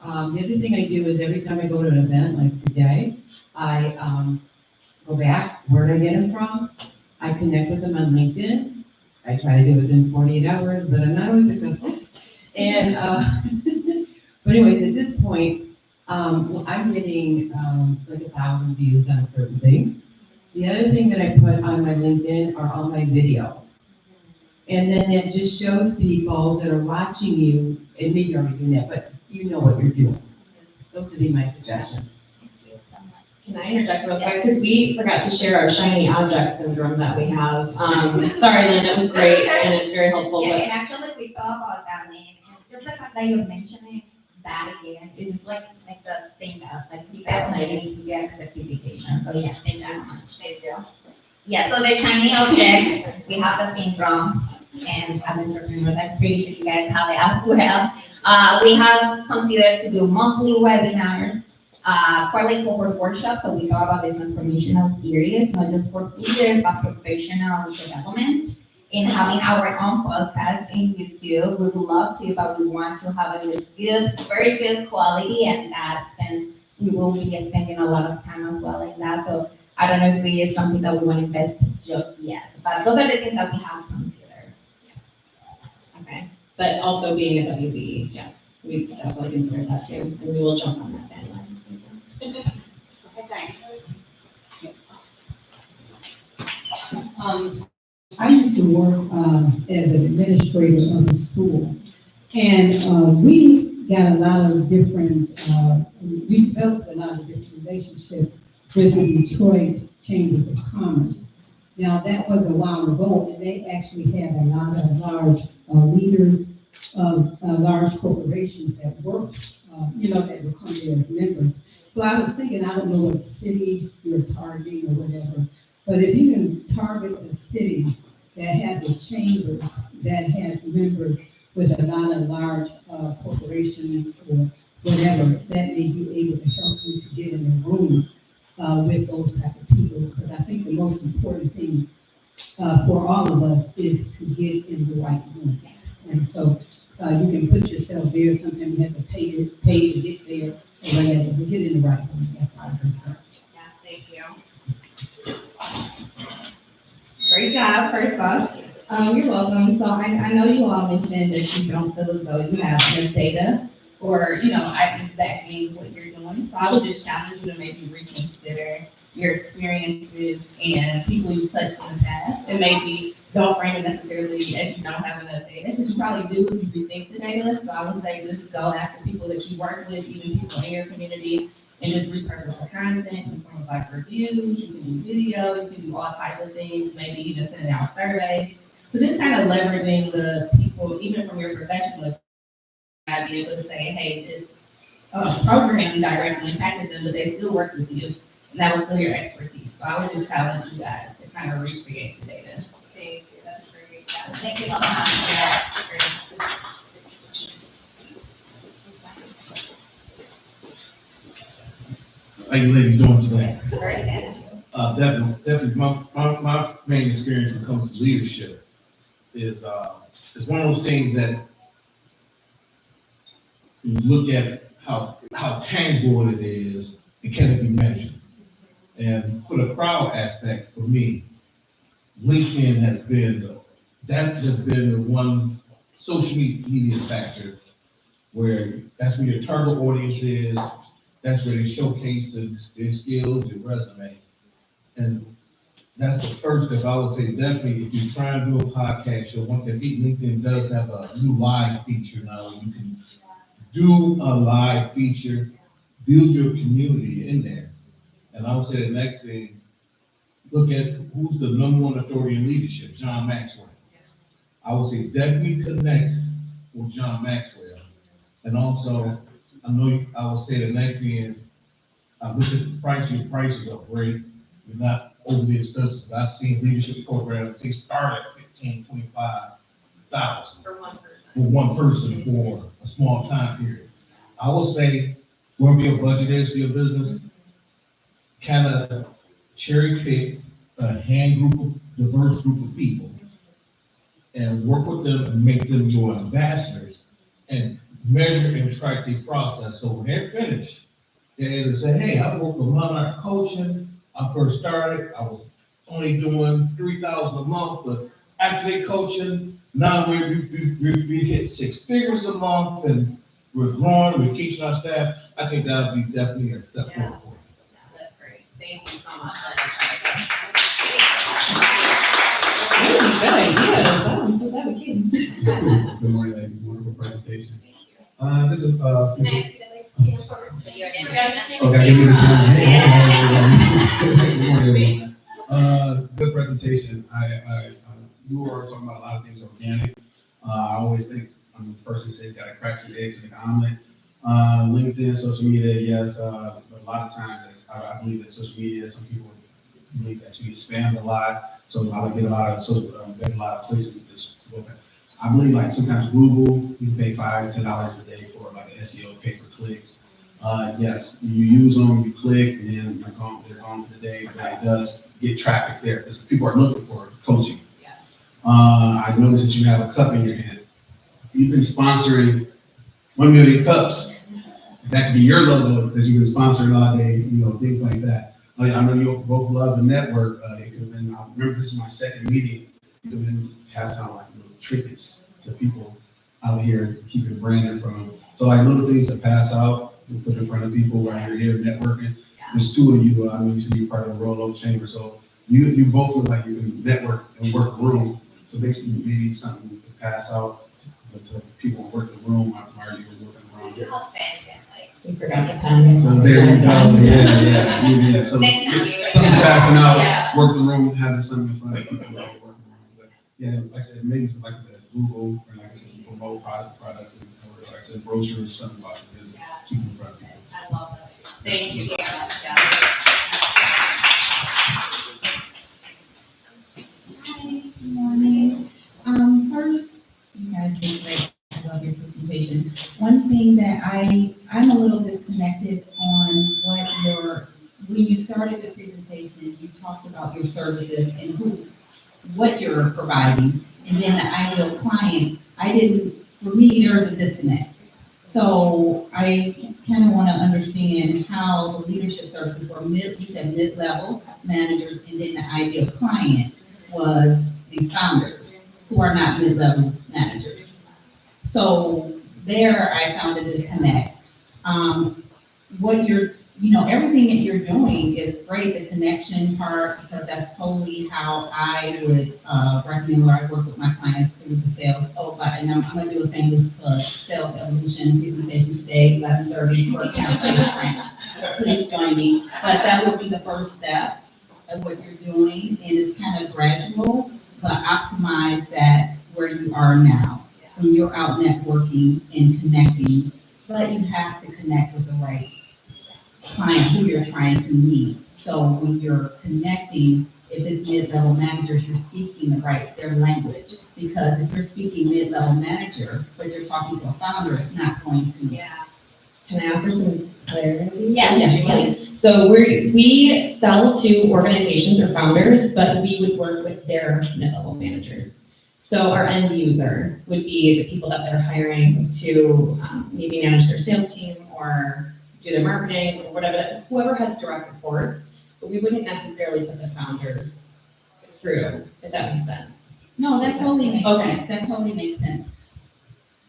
S10: The other thing I do is every time I go to an event like today, I go back, where did I get them from? I connect with them on LinkedIn. I try to do it within 48 hours, but I'm not always successful. And, but anyways, at this point, I'm getting like 1,000 views on certain things. The other thing that I put on my LinkedIn are all my videos. And then it just shows people that are watching you, and maybe you're already doing that, but you know what you're doing. Those would be my suggestions.
S9: Can I interject real quick? Because we forgot to share our shiny object syndrome that we have. Sorry, Lynn, it was great and it's very helpful.
S8: Yeah,
S9: But
S8: and actually we thought about that name, and just the fact that you're mentioning that again, it just like makes us think of, like, we definitely need to get a certification, so yes, thank you so much.
S1: Thank you.
S8: Yeah, so the shiny objects, we have the syndrome, and as entrepreneurs, I'm pretty sure you guys have it as well. We have considered to do monthly webinars, quarterly corporate workshops, so we talk about this informational series, not just for leaders, but professional development. In having our own podcast in YouTube, we would love to, but we want to have it with good, very good quality, and we will be spending a lot of time as well in that. So I don't know if it is something that we want to invest just yet, but those are the things that we have considered.
S9: okay, but also being a WB, yes, we definitely consider that too, and we will jump on that bandwagon.
S11: I used to work as an administrator of a school, and we got a lot of different, we developed a lot of different relationships with the Detroit Chambers of Commerce. Now, that was a while ago, and they actually had a lot of large leaders of large corporations that worked, that would come there as members. So I was thinking, I don't know what city you're targeting or whatever, but if you can target a city that has a chamber that has members with a lot of large corporations or whatever, that may be able to help you to get in the room with those type of people. Because I think the most important thing for all of us is to get in the right room. And so you can put yourself there. Sometimes you have to pay to get there or whatever, but get in the right room. That's how it is.
S1: Yeah, thank you.
S9: Great job, first off.
S12: You're welcome. So I know you all mentioned that you don't feel as though you have enough data or, items backing what you're doing. So I would just challenge you to maybe reconsider your experiences and people you touched in the past, and maybe don't frame it necessarily as you don't have enough data, because you probably do if you rethink the data. So I would say just go after people that you work with, even people in your community, and just repurpose the content in the form of like reviews. You can do video, you can do all types of things, maybe even send out surveys. So just kind of leveraging the people, even from your professional, I'd be able to say, hey, this program directly impacted them, but they still work with you, and that was still your expertise. So I would just challenge you guys to kind of recreate the data.
S1: Thank you, that's great.
S8: Thank you so much. Yeah.
S7: How you ladies doing today?
S8: Very good.
S7: Definitely, my main experience when it comes to leadership is one of those things that you look at how tangible it is, and can it be measured? And for the crowd aspect, for me, LinkedIn has been, that has been the one social media factor where that's where your target audience is, that's where they showcase their skills, their resume. And that's the first step. I would say definitely if you're trying to do a podcast show, one thing, LinkedIn does have a new live feature now. You can do a live feature, build your community in there. And I would say the next thing, look at who's the number one authority in leadership, John Maxwell. I would say definitely connect with John Maxwell. And also, I would say the next thing is, look at the price, your prices are great. You're not overly expensive. I've seen leadership programs, they start at $15,000, $25,000 for one person for a small time period. I will say, whatever your budget is for your business, kind of cherry pick a diverse group of people and work with them and make them your ambassadors and measure and track their process. So when they're finished, they're able to say, hey, I worked with Monarch coaching. I first started, I was only doing $3,000 a month, but after they coaching, now we hit 6 figures a month and we're growing, we're teaching our staff. I think that would be definitely a step forward for you.
S9: That's great. Thank you so much.
S12: Really good ideas. I'm so glad we came.
S13: Good morning, ladies. Wonderful presentation. Just a
S1: Can I see the like short video?
S13: okay, give me the camera. Hey, good morning, everyone. Good presentation. You were talking about a lot of things organic. I always think I'm the person who says got to crack some eggs in the omelet. LinkedIn, social media, yes. A lot of times, I believe that social media, some people believe that you get spammed a lot. So I would get a lot of places with this book. I believe like sometimes Google, you can pay $5 to $10 a day for like SEO pay-per-clicks. Yes, you use them, you click, and then they're gone for the day, but it does get traffic there because people are looking for coaching. I noticed that you have a cup in your hand. You've been sponsoring 1 million cups. That could be your logo because you've been sponsoring all day, things like that. I know you both love the network. It could have been, I remember this is my second meeting. You could have been passing out like little trinkets to people out here, keeping branding from them. So like little things to pass out, you put in front of people while you're here networking. There's 2 of you, I know you said you're part of the Royal Oak Chamber. So you both look like you can network and work the room. So basically maybe something you could pass out to people who work the room while you're working around here.
S12: We forgot the pen.
S13: So there you go. Yeah. So something passing out, work the room, having something in front of people while you're working around. But yeah, like I said, maybe like I said, Google, or like I said, promote products, or like I said, brochures, something about your business, keep in front of people.
S1: I love that. Thank you so much.
S8: Hi, good morning. First, you guys did great. I love your presentation. One thing that I'm a little disconnected on when you started the presentation, you talked about your services and what you're providing, and then the ideal client. For me, there's a disconnect. So I kind of want to understand how the leadership services were you said mid-level managers, and then the ideal client was these founders who are not mid-level managers. So there I found a disconnect.
S12: everything that you're doing is great, the connection part, because that's totally how I would, recommend where I work with my clients through the sales. Oh, but, and I'm gonna do a shameless plug, sales evolution presentation today, 11:30 for Council French. Please join me, but that would be the first step of what you're doing, and it's kind of gradual, but optimize that where you are now. When you're out networking and connecting, but you have to connect with the right client who you're trying to meet. So when you're connecting, if it's mid-level managers, you're speaking their language. Because if you're speaking mid-level manager, but you're talking to a founder, it's not going to.
S9: Yeah. Can I offer some clarity?
S8: Yeah.
S9: So we sell to organizations or founders, but we would work with their mid-level managers. So our end user would be the people that they're hiring to maybe manage their sales team or do their marketing or whatever, whoever has direct reports, but we wouldn't necessarily put the founders through, if that makes sense.
S12: No, that totally makes
S9: Okay.
S12: sense, that totally makes sense.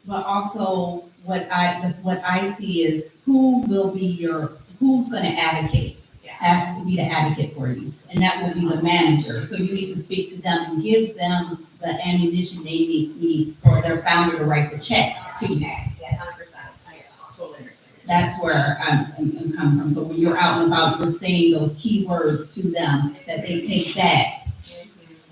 S12: But also, what I see is who's gonna advocate? Be the advocate for you, and that would be the manager. So you need to speak to them and give them the ammunition they need for their founder to write the check to you.
S9: Yeah, 100%. I totally understand.
S12: That's where I'm coming from. So when you're out and about, you're saying those key words to them, that they take that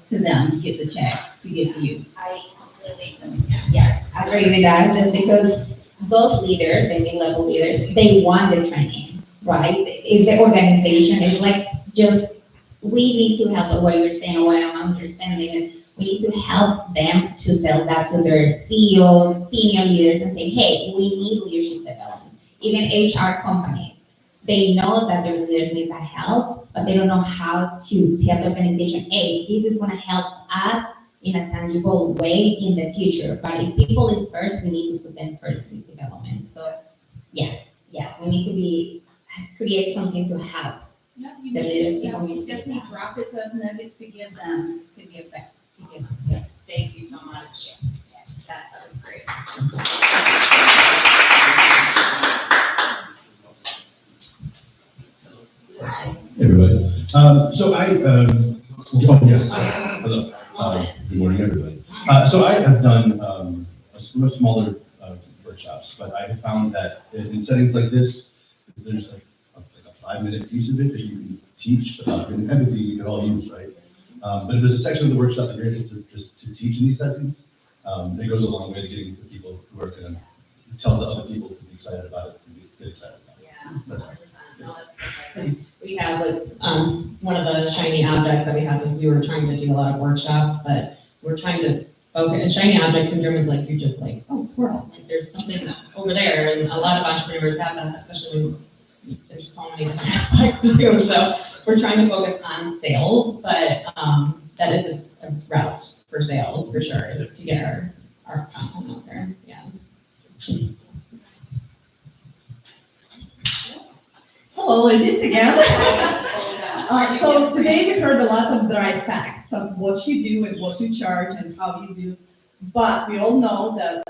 S12: to them to get the check, to get to you.
S8: I completely, yes, I agree with that, just because those leaders, the mid-level leaders, they want the training, right? It's the organization, it's like just, we need to help, what you're saying, what I'm understanding is, we need to help them to sell that to their CEOs, senior leaders, and say, hey, we need leadership development. Even HR companies, they know that their leaders need that help, but they don't know how to tell the organization, hey, this is gonna help us in a tangible way in the future. But if people is first, we need to put them first with development. So yes, we need to create something to help
S12: No,
S8: the leaders to
S12: you
S8: communicate
S12: just need
S8: that.
S12: drop it as nuggets to give them, to give back, to give them.
S9: Yeah. Thank you so much. That was great.
S13: Hey, everybody. So yes, hello. Good morning, everybody. So I have done much smaller workshops, but I have found that in settings like this, there's like a 5-minute piece of it that you can teach, and empathy you can all use, right? But if there's a section of the workshop that you're able to just to teach in these settings, it goes a long way to getting the people who are going to tell the other people to be excited about it, to get excited about it.
S9: Yeah.
S13: That's all.
S9: No, that's perfect. We have one of the shiny objects that we have is we were trying to do a lot of workshops, but we're trying to focus, and shiny object syndrome is like, you're just like, oh, squirrel, like there's something over there, and a lot of entrepreneurs have that, especially when there's so many different aspects to do, so we're trying to focus on sales, but that is a route for sales, for sure, is to get our content out there, yeah.
S14: Hello, it is again. So today we heard a lot of dry facts of what you do and what you charge and how you do. But we all know that,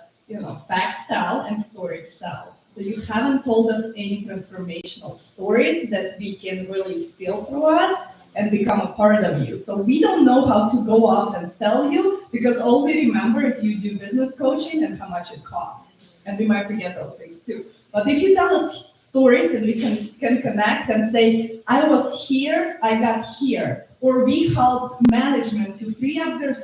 S14: facts tell and stories sell. So you haven't told us any transformational stories that we can really feel through us and become a part of you. So we don't know how to go out and sell you because all we remember is you do business coaching and how much it costs. And we might forget those things too. But if you tell us stories and we can connect and say, I was here, I got here. Or we help management to free up their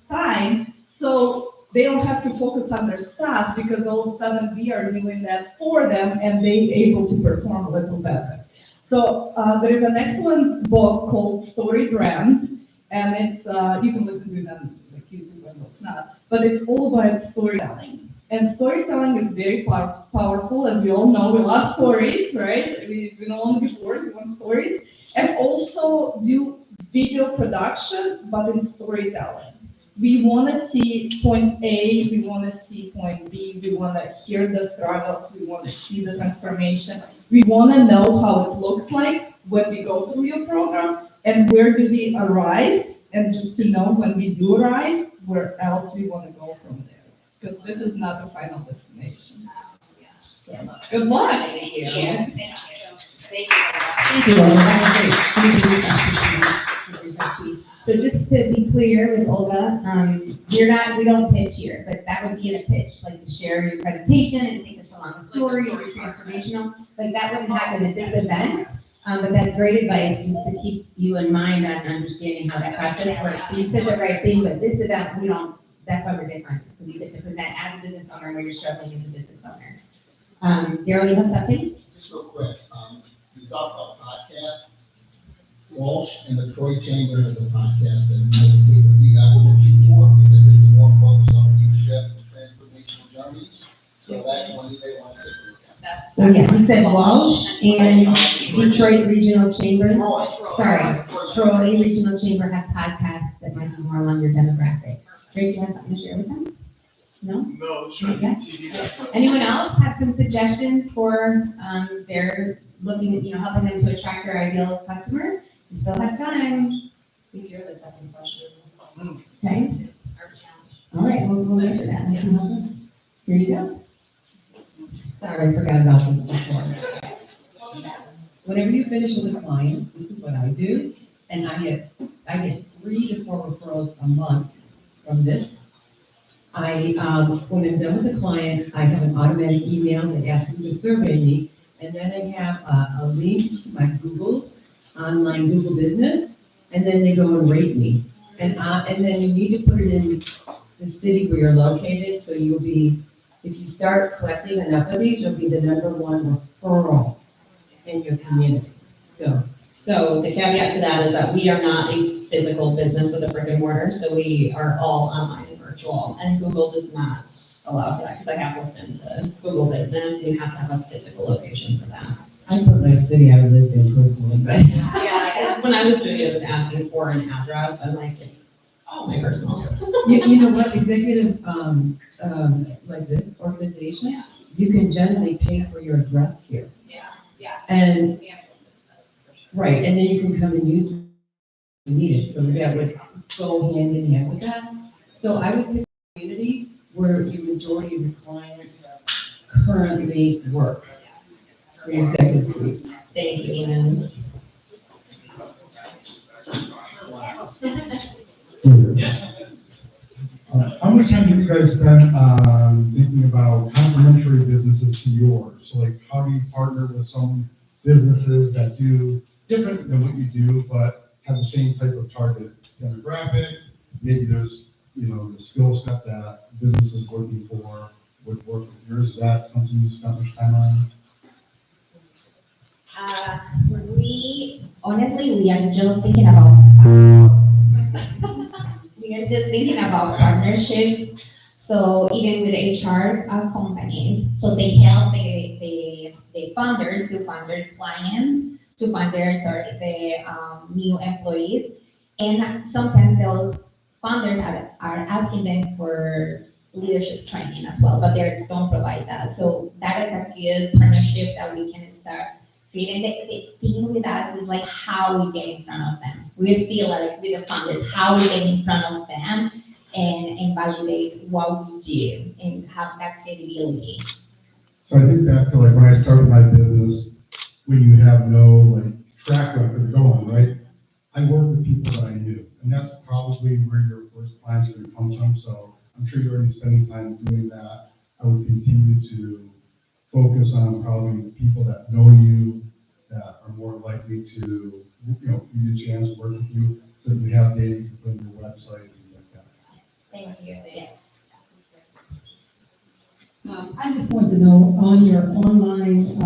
S14: time so they don't have to focus on their staff because all of a sudden we are doing that for them and they able to perform a little better. So there is an excellent book called Story Brand, and it's you can listen to it on like YouTube and what's not, but it's all about storytelling. And storytelling is very powerful, as we all know. We love stories, right? We no longer before, we want stories. And also do video production, but in storytelling. We want to see point A, we want to see point B, we want to hear the struggles, we want to see the transformation. We want to know how it looks like when we go through your program and where do we arrive, and just to know when we do arrive, where else we want to go from there. Because this is not the final destination. So, good luck.
S2: Thank you. Thank you.
S5: Thank you, Olga, that was great. Thank you very much. So just to be clear with Olga, we don't pitch here, but that would be in a pitch, like to share your presentation and take us along a story or transformational, like that wouldn't happen at this event. But that's great advice, just to keep you in mind on understanding how that process works. So you said the right thing, but this event, we don't, that's why we're different, because you get to present as a business owner when you're struggling as a business owner. Daryl, you have something?
S15: Just real quick, you talked about podcasts. Walsh and the Troy Chamber has a podcast that you guys are looking for because it's more focused on leadership and transformational journeys. So that's one you may want to take a look at.
S5: So yeah, you said Walsh and Detroit Regional Chamber. Troy Regional Chamber have podcasts that might be more along your demographic. Drake, do you have something to share with them? No?
S3: No, sure.
S5: Okay. Anyone else have some suggestions for, their looking at, helping them to attract their ideal customer? We still have time.
S9: We do have a second question.
S5: Okay. All right, we'll get to that. Let's see how it goes. Here you go.
S10: Sorry, I forgot about this before. Whenever you finish with a client, this is what I do, and I get 3 to 4 referrals a month from this. When I'm done with the client, I have an automatic email that asks them to survey me, and then I have a link to my online Google business, and then they go and rate me. And then you need to put it in the city where you're located, so you'll be, if you start collecting enough of these, you'll be the #1 referral in your community.
S9: So the caveat to that is that we are not a physical business with a brick and mortar, so we are all online and virtual, and Google does not allow for that, because I have looked into Google Business, you have to have a physical location for that.
S10: I put my city I lived in personally, but.
S9: Yeah, when I was doing it, it was asking for an address, I'm like, it's my personal.
S10: You know what, executive, like this organization, you can generally pay for your address here.
S9: Yeah.
S10: And, right, and then you can come and use it if you need it, so that would go hand in hand with that. So I would pick a community where your majority of your clients currently work for your executive suite.
S9: Thank you, Ian.
S4: How much time do you guys spend thinking about complementary businesses to yours? So like, how do you partner with some businesses that do different than what you do, but have the same type of target demographic? Maybe there's, the skill set that business is looking for would work with yours. Is that something you spend much time on?
S8: We are just thinking about partnerships. So even with HR companies, so they help the funders to fund their clients, to fund the new employees, and sometimes those funders are asking them for leadership training as well, but they don't provide that. So that is a good partnership that we can start creating. The thing with us is like how we get in front of them. We're still like with the funders, how we get in front of them and validate what we do and have that credibility.
S4: So I think back to like when I started my business, when you have no like track record going, right? I worked with people that I knew, and that's probably where your first clients are going to come from. So I'm sure you're already spending time doing that. I would continue to focus on probably people that know you, that are more likely to, give you a chance to work with you, so that you have data you can put on your website, things like that.
S8: Thank you. Yes.
S11: I just want to know on your online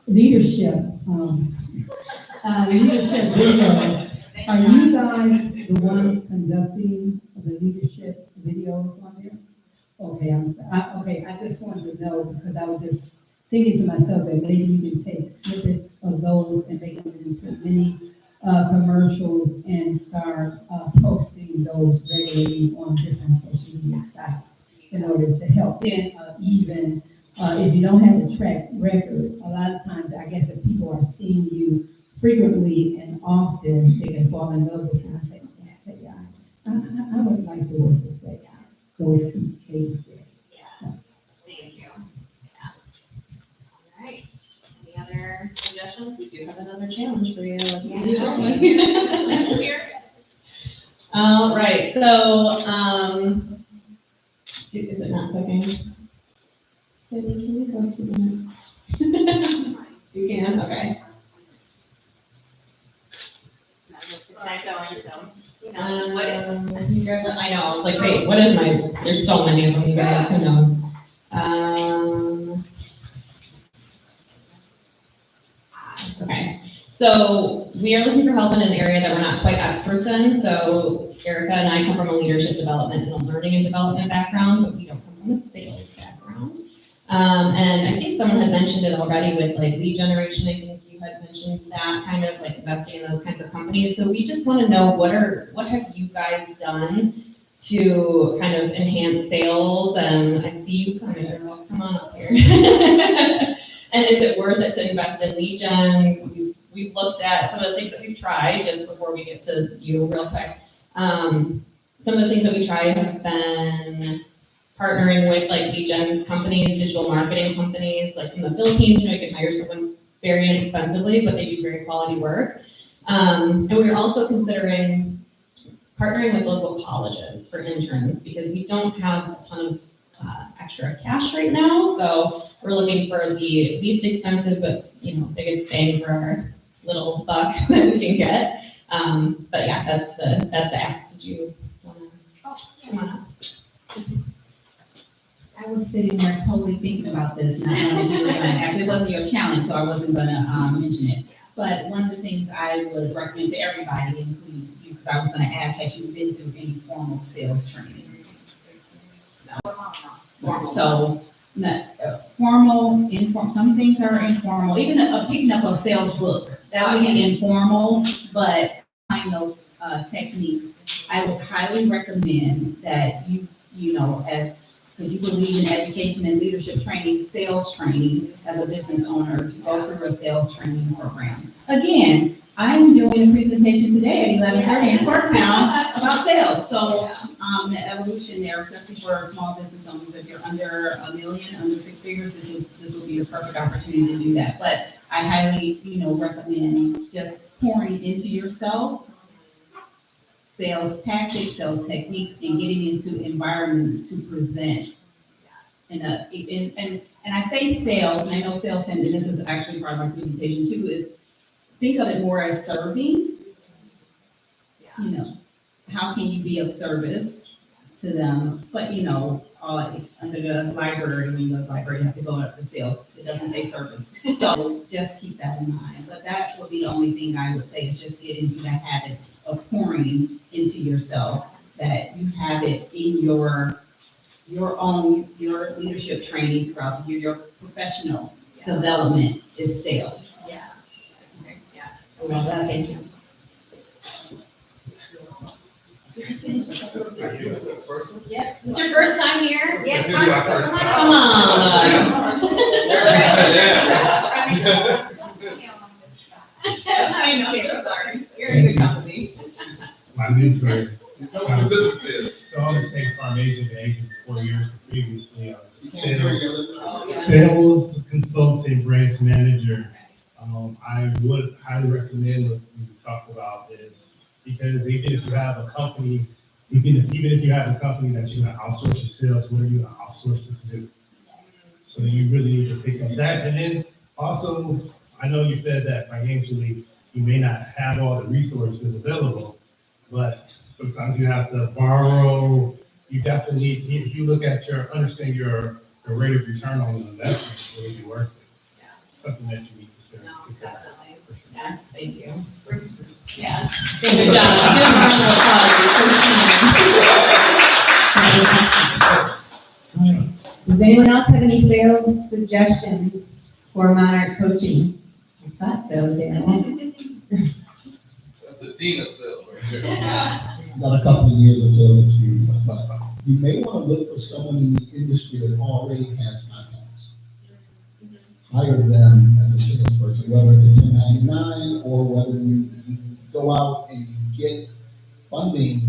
S11: leadership videos, are you guys the ones conducting the leadership videos on there? Okay, I'm sorry. Okay, I just wanted to know because I was just thinking to myself that maybe you can take snippets of those and make them into mini commercials and start posting those regularly on different social media sites in order to help. Then even if you don't have a track record, a lot of times I guess if people are seeing you frequently and often, they can fall in love with you and say, yeah, I would like to work with that guy. Those two things there.
S1: Thank you. Yeah. All right. Any other
S9: more suggestions, we do have another challenge for you. Let's see who's
S8: Yeah.
S9: ready. All right, so, is it not clicking? Cindy, can we go to the next? You can, okay.
S2: It's not going, so, you know, what
S9: You guys, I know, I was like, wait, what is there's so many of them, you guys, who knows? Okay, so we are looking for help in an area that we're not quite experts in. So Erica and I come from a leadership development and a learning and development background, but we don't come from a sales background. And I think someone had mentioned it already with like lead generation. I think you had mentioned that kind of like investing in those kinds of companies. So we just want to know what have you guys done to kind of enhance sales? And I see you coming, girl. Come on up here. And is it worth it to invest in lead gen? We've looked at some of the things that we've tried just before we get to you real quick. Some of the things that we tried have been partnering with like lead gen companies, digital marketing companies, like from the Philippines. You can hire someone very inexpensively, but they do very quality work. And we're also considering partnering with local colleges for interns because we don't have a ton of extra cash right now, so we're looking for the least expensive but biggest bang for our little buck that we can get. But yeah, that's the ask. Did you want to? Oh, come on up.
S12: I was sitting there totally thinking about this, and I wanted you to ask. It wasn't your challenge, so I wasn't gonna mention it. But one of the things I would recommend to everybody, including you, because I was gonna ask, have you been through any formal sales training? So, formal, informal, some things are informal, even picking up a sales book, that would be informal, but find those techniques. I would highly recommend that because you believe in education and leadership training, sales training as a business owner, to go through a sales training program. Again, I'm doing a presentation today at 11:30 in Corktown about sales. So the evolution there, especially for small business owners, if you're under $1 million, under six figures, this will be a perfect opportunity to do that. But I highly, recommend just pouring into yourself, sales tactics, sales techniques, and getting into environments to present. And I say sales, and I know sales can, and this is actually part of my presentation too, is think of it more as serving. How can you be of service to them? But under the library, when you go to the library, you have to go up to sales. It doesn't say service. So just keep that in mind. But that would be the only thing I would say is just get into that habit of pouring into yourself, that you have it in your leadership training throughout the year, your professional development is sales.
S2: Yeah.
S9: I love that. Thank you.
S2: Yeah. Is this your first time here?
S3: This is
S2: Come
S3: my first time.
S9: Come on.
S2: I know, sorry. You're in good company.
S7: My mentor,
S3: Tell me what your business is.
S7: so I was a State Farm agent, for 4 years previously. I was a
S2: Oh, yeah.
S7: sales consultant branch manager. I would highly recommend what you talked about is, because even if you have a company, even if you have a company that you're gonna outsource your sales, what are you gonna outsource it to do? So you really need to pick up that. And then also, I know you said that financially, you may not have all the resources available, but sometimes you have to borrow. You definitely need, if you look at understand your rate of return on the investment, it will be worth it. Something that you need to consider.
S9: No, definitely. Yes, thank you.
S2: Yes.
S9: Good job. Good round of applause.
S5: Does anyone else have any sales suggestions for Monarch coaching? I thought so, Daryl.
S3: That's the dean of sales right there.
S15: Got a couple of years of sales experience, but you may want to look for someone in the industry that already has contacts. Hire them as a salesperson, whether it's a 1099 or whether you go out and you get funding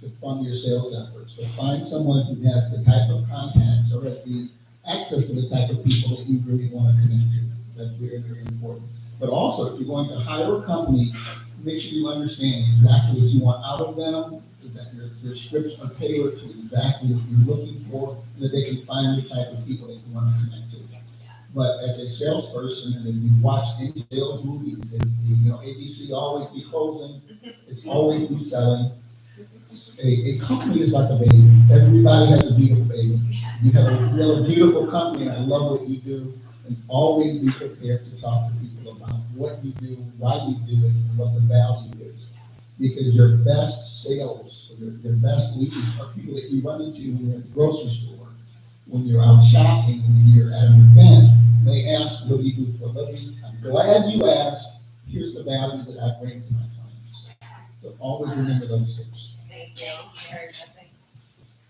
S15: to fund your sales efforts. But find someone who has the type of contacts or has the access to the type of people that you really want to connect to. That's very, very important. But also, if you're going to hire a company, make sure you understand exactly what you want out of them, that your scripts are tailored to exactly what you're looking for, that they can find the type of people that you want to connect to. But as a salesperson, and if you watch any sales movies, it's, ABC always be closing, it's always be selling. A company is like a baby. Everybody has a beautiful baby. You have a beautiful company, and I love what you do. And always be prepared to talk to people about what you do, why you do it, and what the value is. Because your best sales, or your best leads are people that you run into when you're at the grocery store, when you're out shopping, when you're at an event. They ask, what do you do for a living? I'm glad you asked. Here's the value that I bring to my clients. So always remember those things.
S2: Thank you.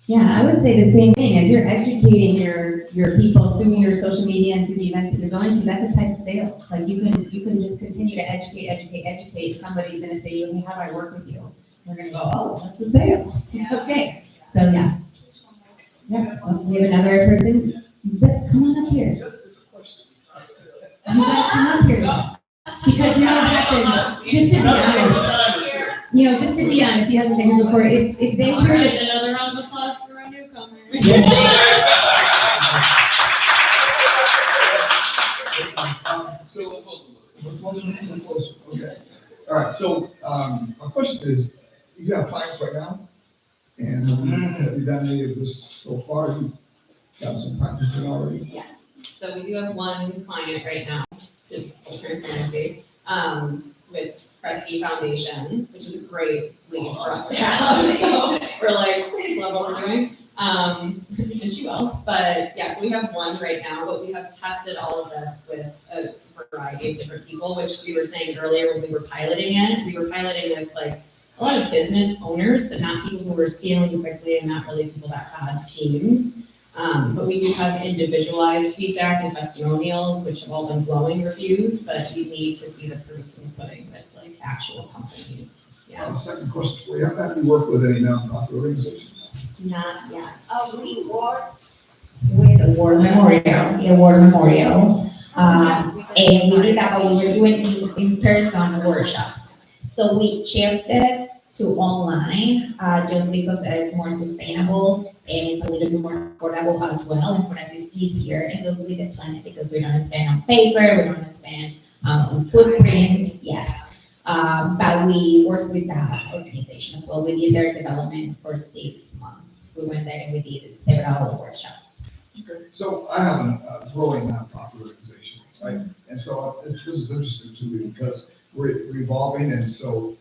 S5: Yeah, I would say the same thing. As you're educating your people through your social media and through the events that you're going to, that's a type of sales. Like you can just continue to educate. Somebody's gonna say, hey, how do I work with you? We're gonna go, oh, that's a sale. Okay. So yeah. Yeah, well, we have another person. But come on up here. You gotta come up here. Because you know what happens, just to be honest, just to be honest, he hasn't been here before. If they hear that.
S9: Another round of applause for our newcomer.
S7: Okay. All right, so, my question is, you have clients right now? And have you done any of this so far? You got some practicing already?
S9: Yes, so we do have one client right now, to full transparency, with Kresge Foundation, which is a great lead for us to have. So we're like, please love what we're doing. And she will, but yeah, so we have one right now, but we have tested all of this with a variety of different people, which we were saying earlier when we were piloting it. We were piloting with like a lot of business owners, but not people who were scaling quickly and not really people that had teams. But we do have individualized feedback and testimonials, which have all been glowing reviews, but we need to see the proof in the pudding with like actual companies. Yeah,
S7: Second question for you, have you worked with any nonprofit organizations?
S9: not yet.
S8: Oh, we worked with the War Memorial, and we did that, but we were doing in-person workshops. So we shifted to online, just because it's more sustainable and it's a little bit more affordable as well. And for us, it's easier and good with the planet because we don't spend on paper, we don't spend on footprint, yes. But we worked with that organization as well. We did their development for 6 months. We went there and we did several workshops.
S7: Okay, so I have a growing nonprofit organization, right? And so this is interesting to me because we're evolving, and so,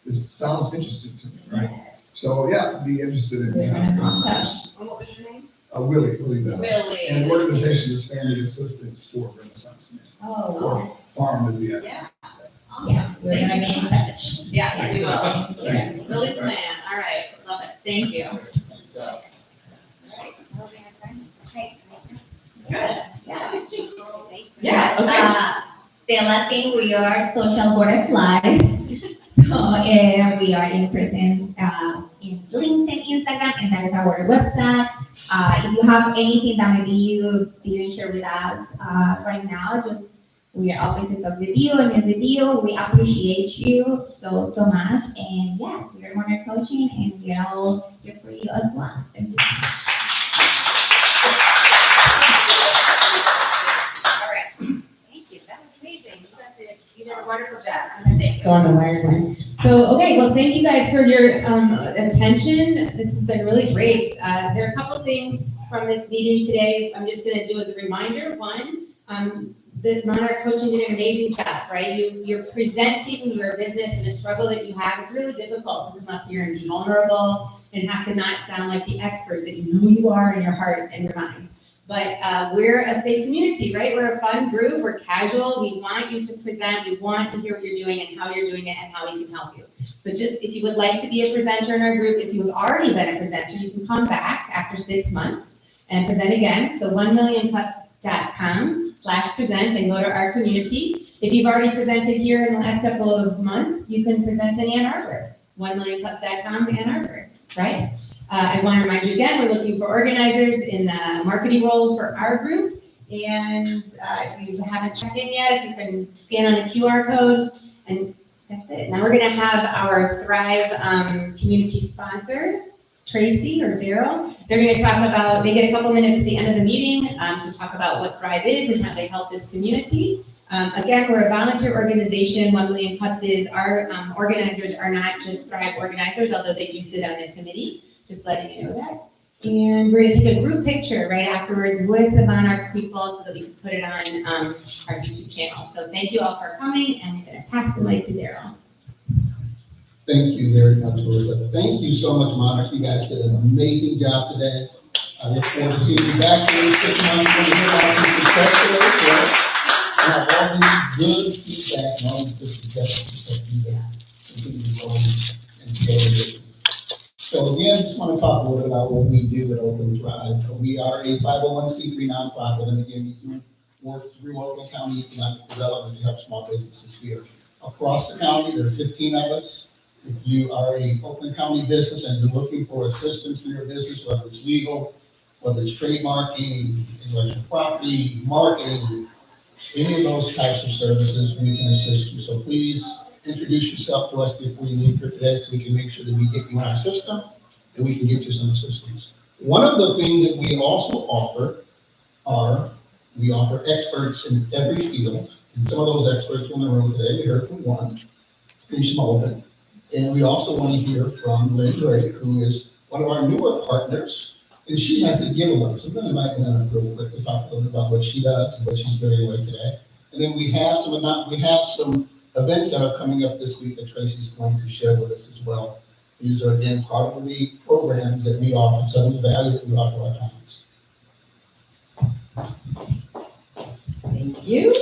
S7: this sounds interesting to me, right? So, yeah, I'd be interested in.
S8: We're gonna touch.
S2: What was your name?
S7: Willie Bell.
S2: Willie.
S7: And the organization is Family Assistance for Renaissance Men.
S8: Oh,
S7: Or Farm is the.
S2: Yeah.
S8: yes, we're gonna be in touch.
S2: Yeah, we will.
S7: Yeah.
S2: Willie's plan, all right, love it, thank you. Good.
S8: Yeah, okay. The last thing, we are social butterflies. So we are in present in LinkedIn, Instagram, and that is our website. If you have anything that maybe you didn't share with us right now, just we are open to talk with you and meet with you. We appreciate you so much. And yes, we are Monarch Coaching, and we are all here for you as well. Thank you.
S2: Thank you, that was amazing, you did a wonderful job.
S5: Let's go on the wired one. So, okay, well, thank you guys for your attention. This has been really great. There are a couple things from this meeting today. I'm just going to do as a reminder. One, the Monarch Coaching did an amazing job, right? You're presenting your business and a struggle that you have. It's really difficult to come up here and be vulnerable and have to not sound like the experts that you know you are in your heart and your mind. But we're a safe community, right? We're a fun group, we're casual, we want you to present, we want to hear what you're doing and how you're doing it and how we can help you. So just if you would like to be a presenter in our group, if you have already been a presenter, you can come back after 6 months and present again. So 1millioncups.com/present and go to our community. If you've already presented here in the last couple of months, you can present in Ann Arbor, 1millioncups.com Ann Arbor, right? I want to remind you again, we're looking for organizers in the marketing role for our group.
S2: And if you haven't checked in yet, if you can scan on the QR code, and that's it. Now we're gonna have our Thrive community sponsor, Tracy or Daryl. They're gonna talk about, they get a couple minutes at the end of the meeting to talk about what Thrive is and how they help this community. Again, we're a volunteer organization. 1 Million Cups is, our organizers are not just Thrive organizers, although they do sit on the committee, just letting you know that. And we're gonna take a group picture right afterwards with the Monarch people so that we can put it on our YouTube channel. So thank you all for coming, and I'm gonna pass the mic to Daryl.
S15: Thank you very much, Melissa. Thank you so much, Monarch. You guys did an amazing job today. I look forward to seeing you back here in 6 months when you hear about some success stories, right? And have all this good feedback and all these good suggestions that you can continue to grow and scale your business. So again, just want to talk a little bit about what we do at Oakland Thrive. We are a 501c3 nonprofit, and again, we work through Oakland County Economic Development to help small businesses here. Across the county, there are 15 of us. If you are a Oakland County business and you're looking for assistance for your business, whether it's legal, whether it's trademarking, intellectual property, marketing, any of those types of services, we can assist you. So please introduce yourself to us before you leave here today so we can make sure that we get you in our system and we can get you some assistance. One of the things that we also offer we offer experts in every field. And some of those experts in the room today, we heard from one, Felicia Mulligan. And we also want to hear from Lynn Drake, who is one of our newer partners, and she has a giveaway. So I'm going to invite Lynn up real quick to talk a little bit about what she does and what she's giving away today. And then we have some events that are coming up this week that Tracy's going to share with us as well. These are, again, part of the programs that we offer, some of the value that we offer our clients.
S10: Thank you.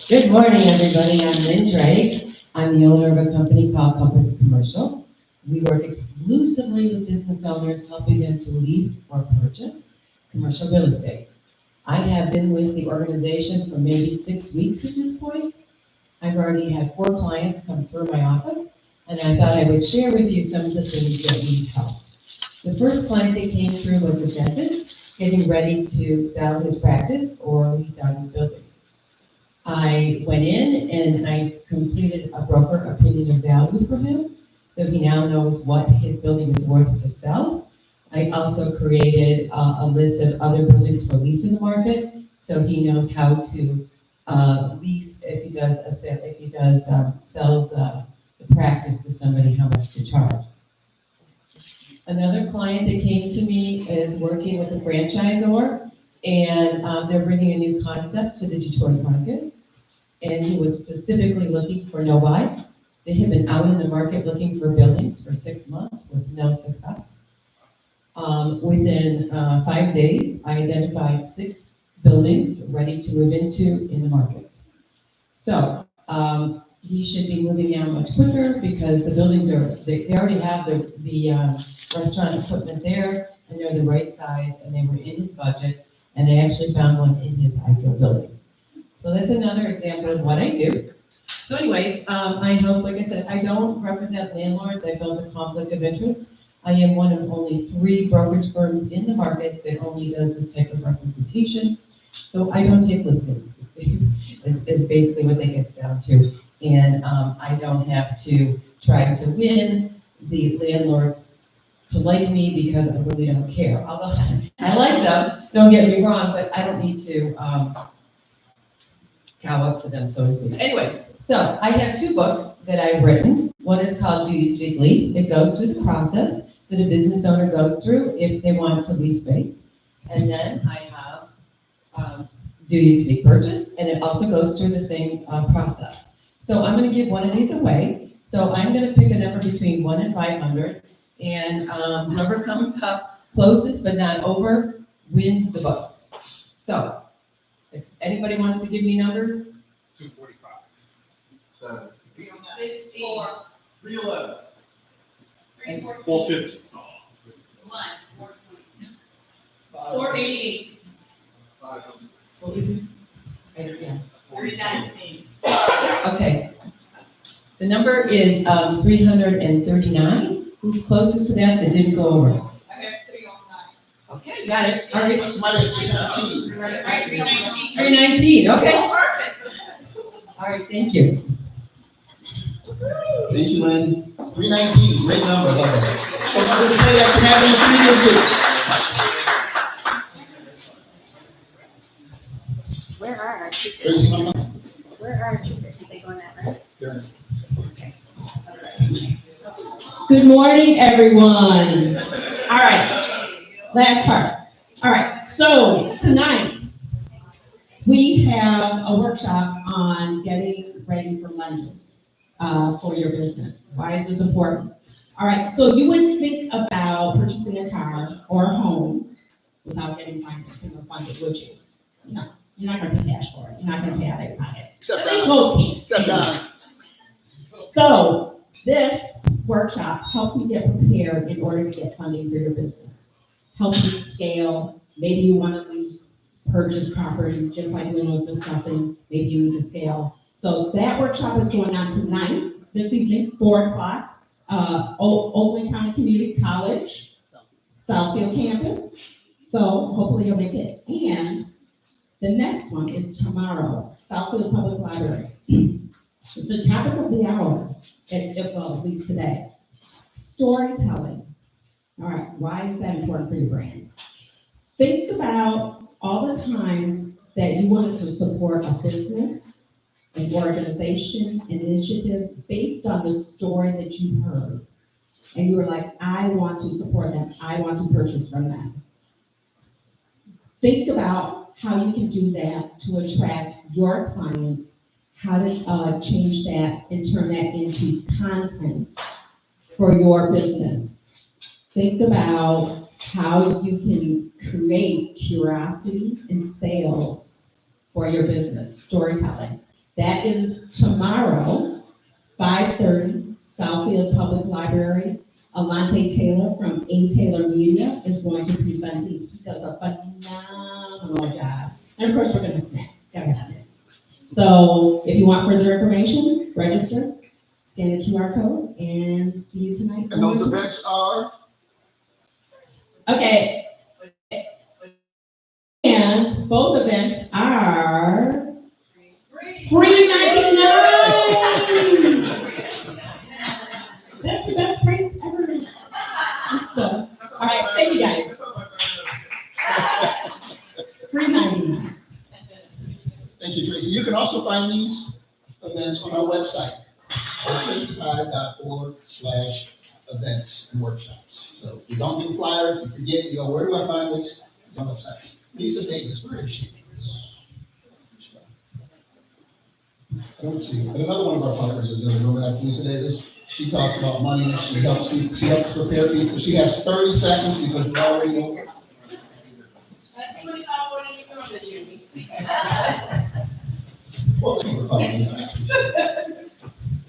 S10: Good morning, everybody. I'm Lynn Drake. I'm the owner of a company called Compass Commercial. We work exclusively with business owners, helping them to lease or purchase commercial real estate. I have been with the organization for maybe 6 weeks at this point. I've already had 4 clients come through my office, and I thought I would share with you some of the things that we've helped. The first client that came through was a dentist getting ready to sell his practice or lease out his building. I went in and I completed a broker opinion of value for him, so he now knows what his building is worth to sell. I also created a list of other buildings for lease in the market, so he knows how to lease if he does sells the practice to somebody, how much to charge. Another client that came to me is working with a franchisor, and they're bringing a new concept to the Detroit market. And he was specifically looking for no buy. They had been out in the market looking for buildings for 6 months with no success. Within 5 days, I identified 6 buildings ready to move into in the market. So he should be moving out much quicker because the buildings they already have the restaurant equipment there, and they're the right size, and they were in his budget, and I actually found one in his ideal building. So that's another example of what I do. So anyways, I help, like I said, I don't represent landlords. I built a conflict of interest. I am one of only 3 brokerage firms in the market that only does this type of representation. So I don't take listings, is basically what that gets down to. And I don't have to try to win the landlords to like me because I really don't care. Although I like them, don't get me wrong, but I don't need to cow up to them, so to speak. Anyways, so I have 2 books that I've written. One is called Do You Speak Lease? It goes through the process that a business owner goes through if they want to lease space. And then I have Do You Speak Purchase? And it also goes through the same process. So I'm going to give one of these away. So I'm going to pick a number between 1 and 500. And whoever comes up closest but not over wins the books. So if anybody wants to give me numbers?
S3: 245. 7.
S1: 64.
S3: 311.
S1: 314.
S3: 450.
S1: 1. 480.
S3: 500.
S10: What was it? Yeah.
S1: 319.
S10: Okay. The number is 339. Who's closest to that didn't go over?
S1: I have 309.
S10: Okay, Got it, all right.
S15: Somebody, 319.
S10: 319, okay.
S1: Perfect.
S10: All right, thank you.
S15: Thank you, Lynn. 319, great number, love that. So now let's play that can happen in 3
S2: Where are our speakers?
S15: Tracy, mama?
S2: Where are our speakers? Did they go in that room?
S15: There.
S14: Good morning, everyone. All right, last part. All right, so tonight, we have a workshop on getting ready for lenders for your business. Why is this important? All right, so you wouldn't think about purchasing a car or a home without getting financing or funded, would you? No, you're not gonna pay cash for it. You're not gonna pay out of your pocket.
S15: Except
S14: At least
S15: Don.
S14: most can't.
S15: Except Don.
S14: So this workshop helps me get prepared in order to get funding for your business. Helps you scale. Maybe you want to purchase property, just like Lynn was discussing. Maybe you need to scale. So that workshop is going on tonight, this evening, 4:00, Oakland County Community College, Southfield campus. So hopefully you'll make it. And the next one is tomorrow, Southfield Public Library. It's the topic of the hour, at least today. Storytelling. All right, why is that important for your brand? Think about all the times that you wanted to support a business, an organization, an initiative based on the story that you heard. And you were like, I want to support them. I want to purchase from them. Think about how you can do that to attract your clients, how to change that and turn that into content for your business. Think about how you can create curiosity and sales for your business, storytelling. That is tomorrow, 5:30, Southfield Public Library. Alante Taylor from A. Taylor Media is going to be presenting. He does a phenomenal job. And of course, we're gonna have snacks, gotta have snacks. So if you want further information, register, scan the QR code, and see you tonight.
S15: And those events are?
S14: Okay. And both events are $3.99. That's the best price ever. So, all right, thank you guys. $3.99.
S15: Thank you, Tracy. You can also find these events on our website, oakland5.org/events and workshops. So if you don't do flyers, if you forget, you go, where do I find this? It's on the website. Lisa Davis, where is she? I don't see her. And another one of our partners is in the room, that's Lisa Davis. She talks about money, she helps people, she helps prepare people. She has 30 seconds because we're already over.
S6: That's what I want you to know that you.
S15: Well, thank you for calling me.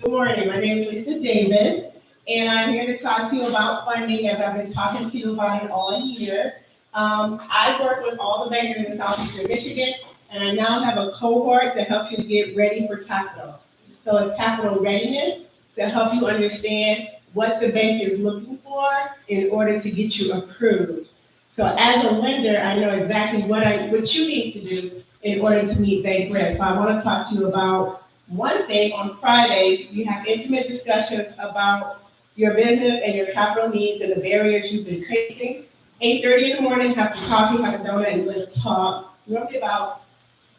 S6: Good morning, my name is Lisa Davis, and I'm here to talk to you about funding, as I've been talking to you about it all year. I work with all the bankers in Southeastern Michigan, and I now have a cohort that helps you get ready for capital. So it's capital readiness to help you understand what the bank is looking for in order to get you approved. So as a lender, I know exactly what you need to do in order to meet bank risk. So I want to talk to you about one thing. On Fridays, we have intimate discussions about your business and your capital needs and the barriers you've been facing. 8:30 in the morning, have some coffee, have a donut, and let's talk. Roughly about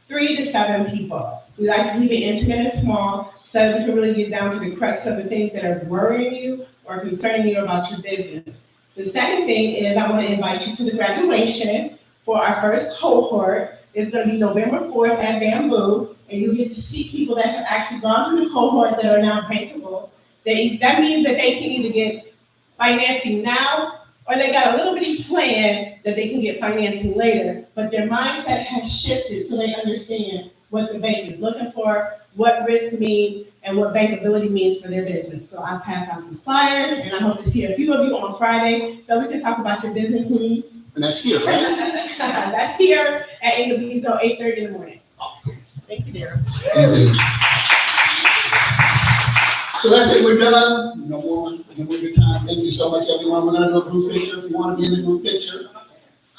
S6: 3 to 7 people. We like to keep it intimate and small so that we can really get down to the crux of the things that are worrying you or concerning you about your business. The second thing is I want to invite you to the graduation for our first cohort. It's going to be November 4th at Bamboo, and you get to see people that have actually gone through the cohort that are now bankable. That means that they can either get financing now, or they got a little bitty plan that they can get financing later, but their mindset has shifted so they understand what the bank is looking for, what risk means, and what bankability means for their business. So I'll pass out these flyers, and I hope to see a few of you on Friday so we can talk about your business needs.
S15: And that's here, right?
S6: That's here at Ingabizo, 8:30 in the morning. Thank you, dear.
S15: Thank you. So that's it, we're done. No more, no more good time. Thank you so much, everyone. We're gonna do a group picture. If you wanna be in the group picture,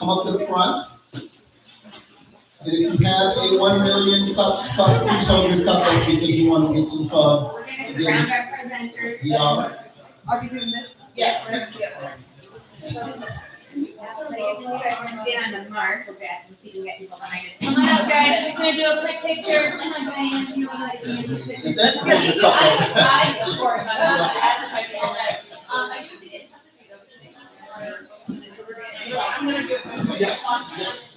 S15: come up to the front. And if you have a 1 million cup, please hold your cup up because you want to get some cup.
S1: We're gonna surround our presenters.
S15: Yeah.
S6: Are we doing this?
S1: Yeah. So you guys wanna stand on the mark, we're back and see if we can get people behind us. Come on up, guys, I'm just gonna do a quick picture. Come on, Diane, if you want to.
S15: And then hold your cup up.
S1: Of course.
S6: I'm gonna do it this way.
S15: Yes, yes.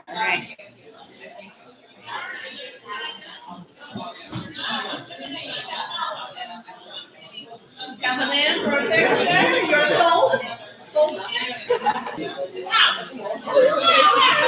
S2: All right.
S6: Coming in for a picture, your soul.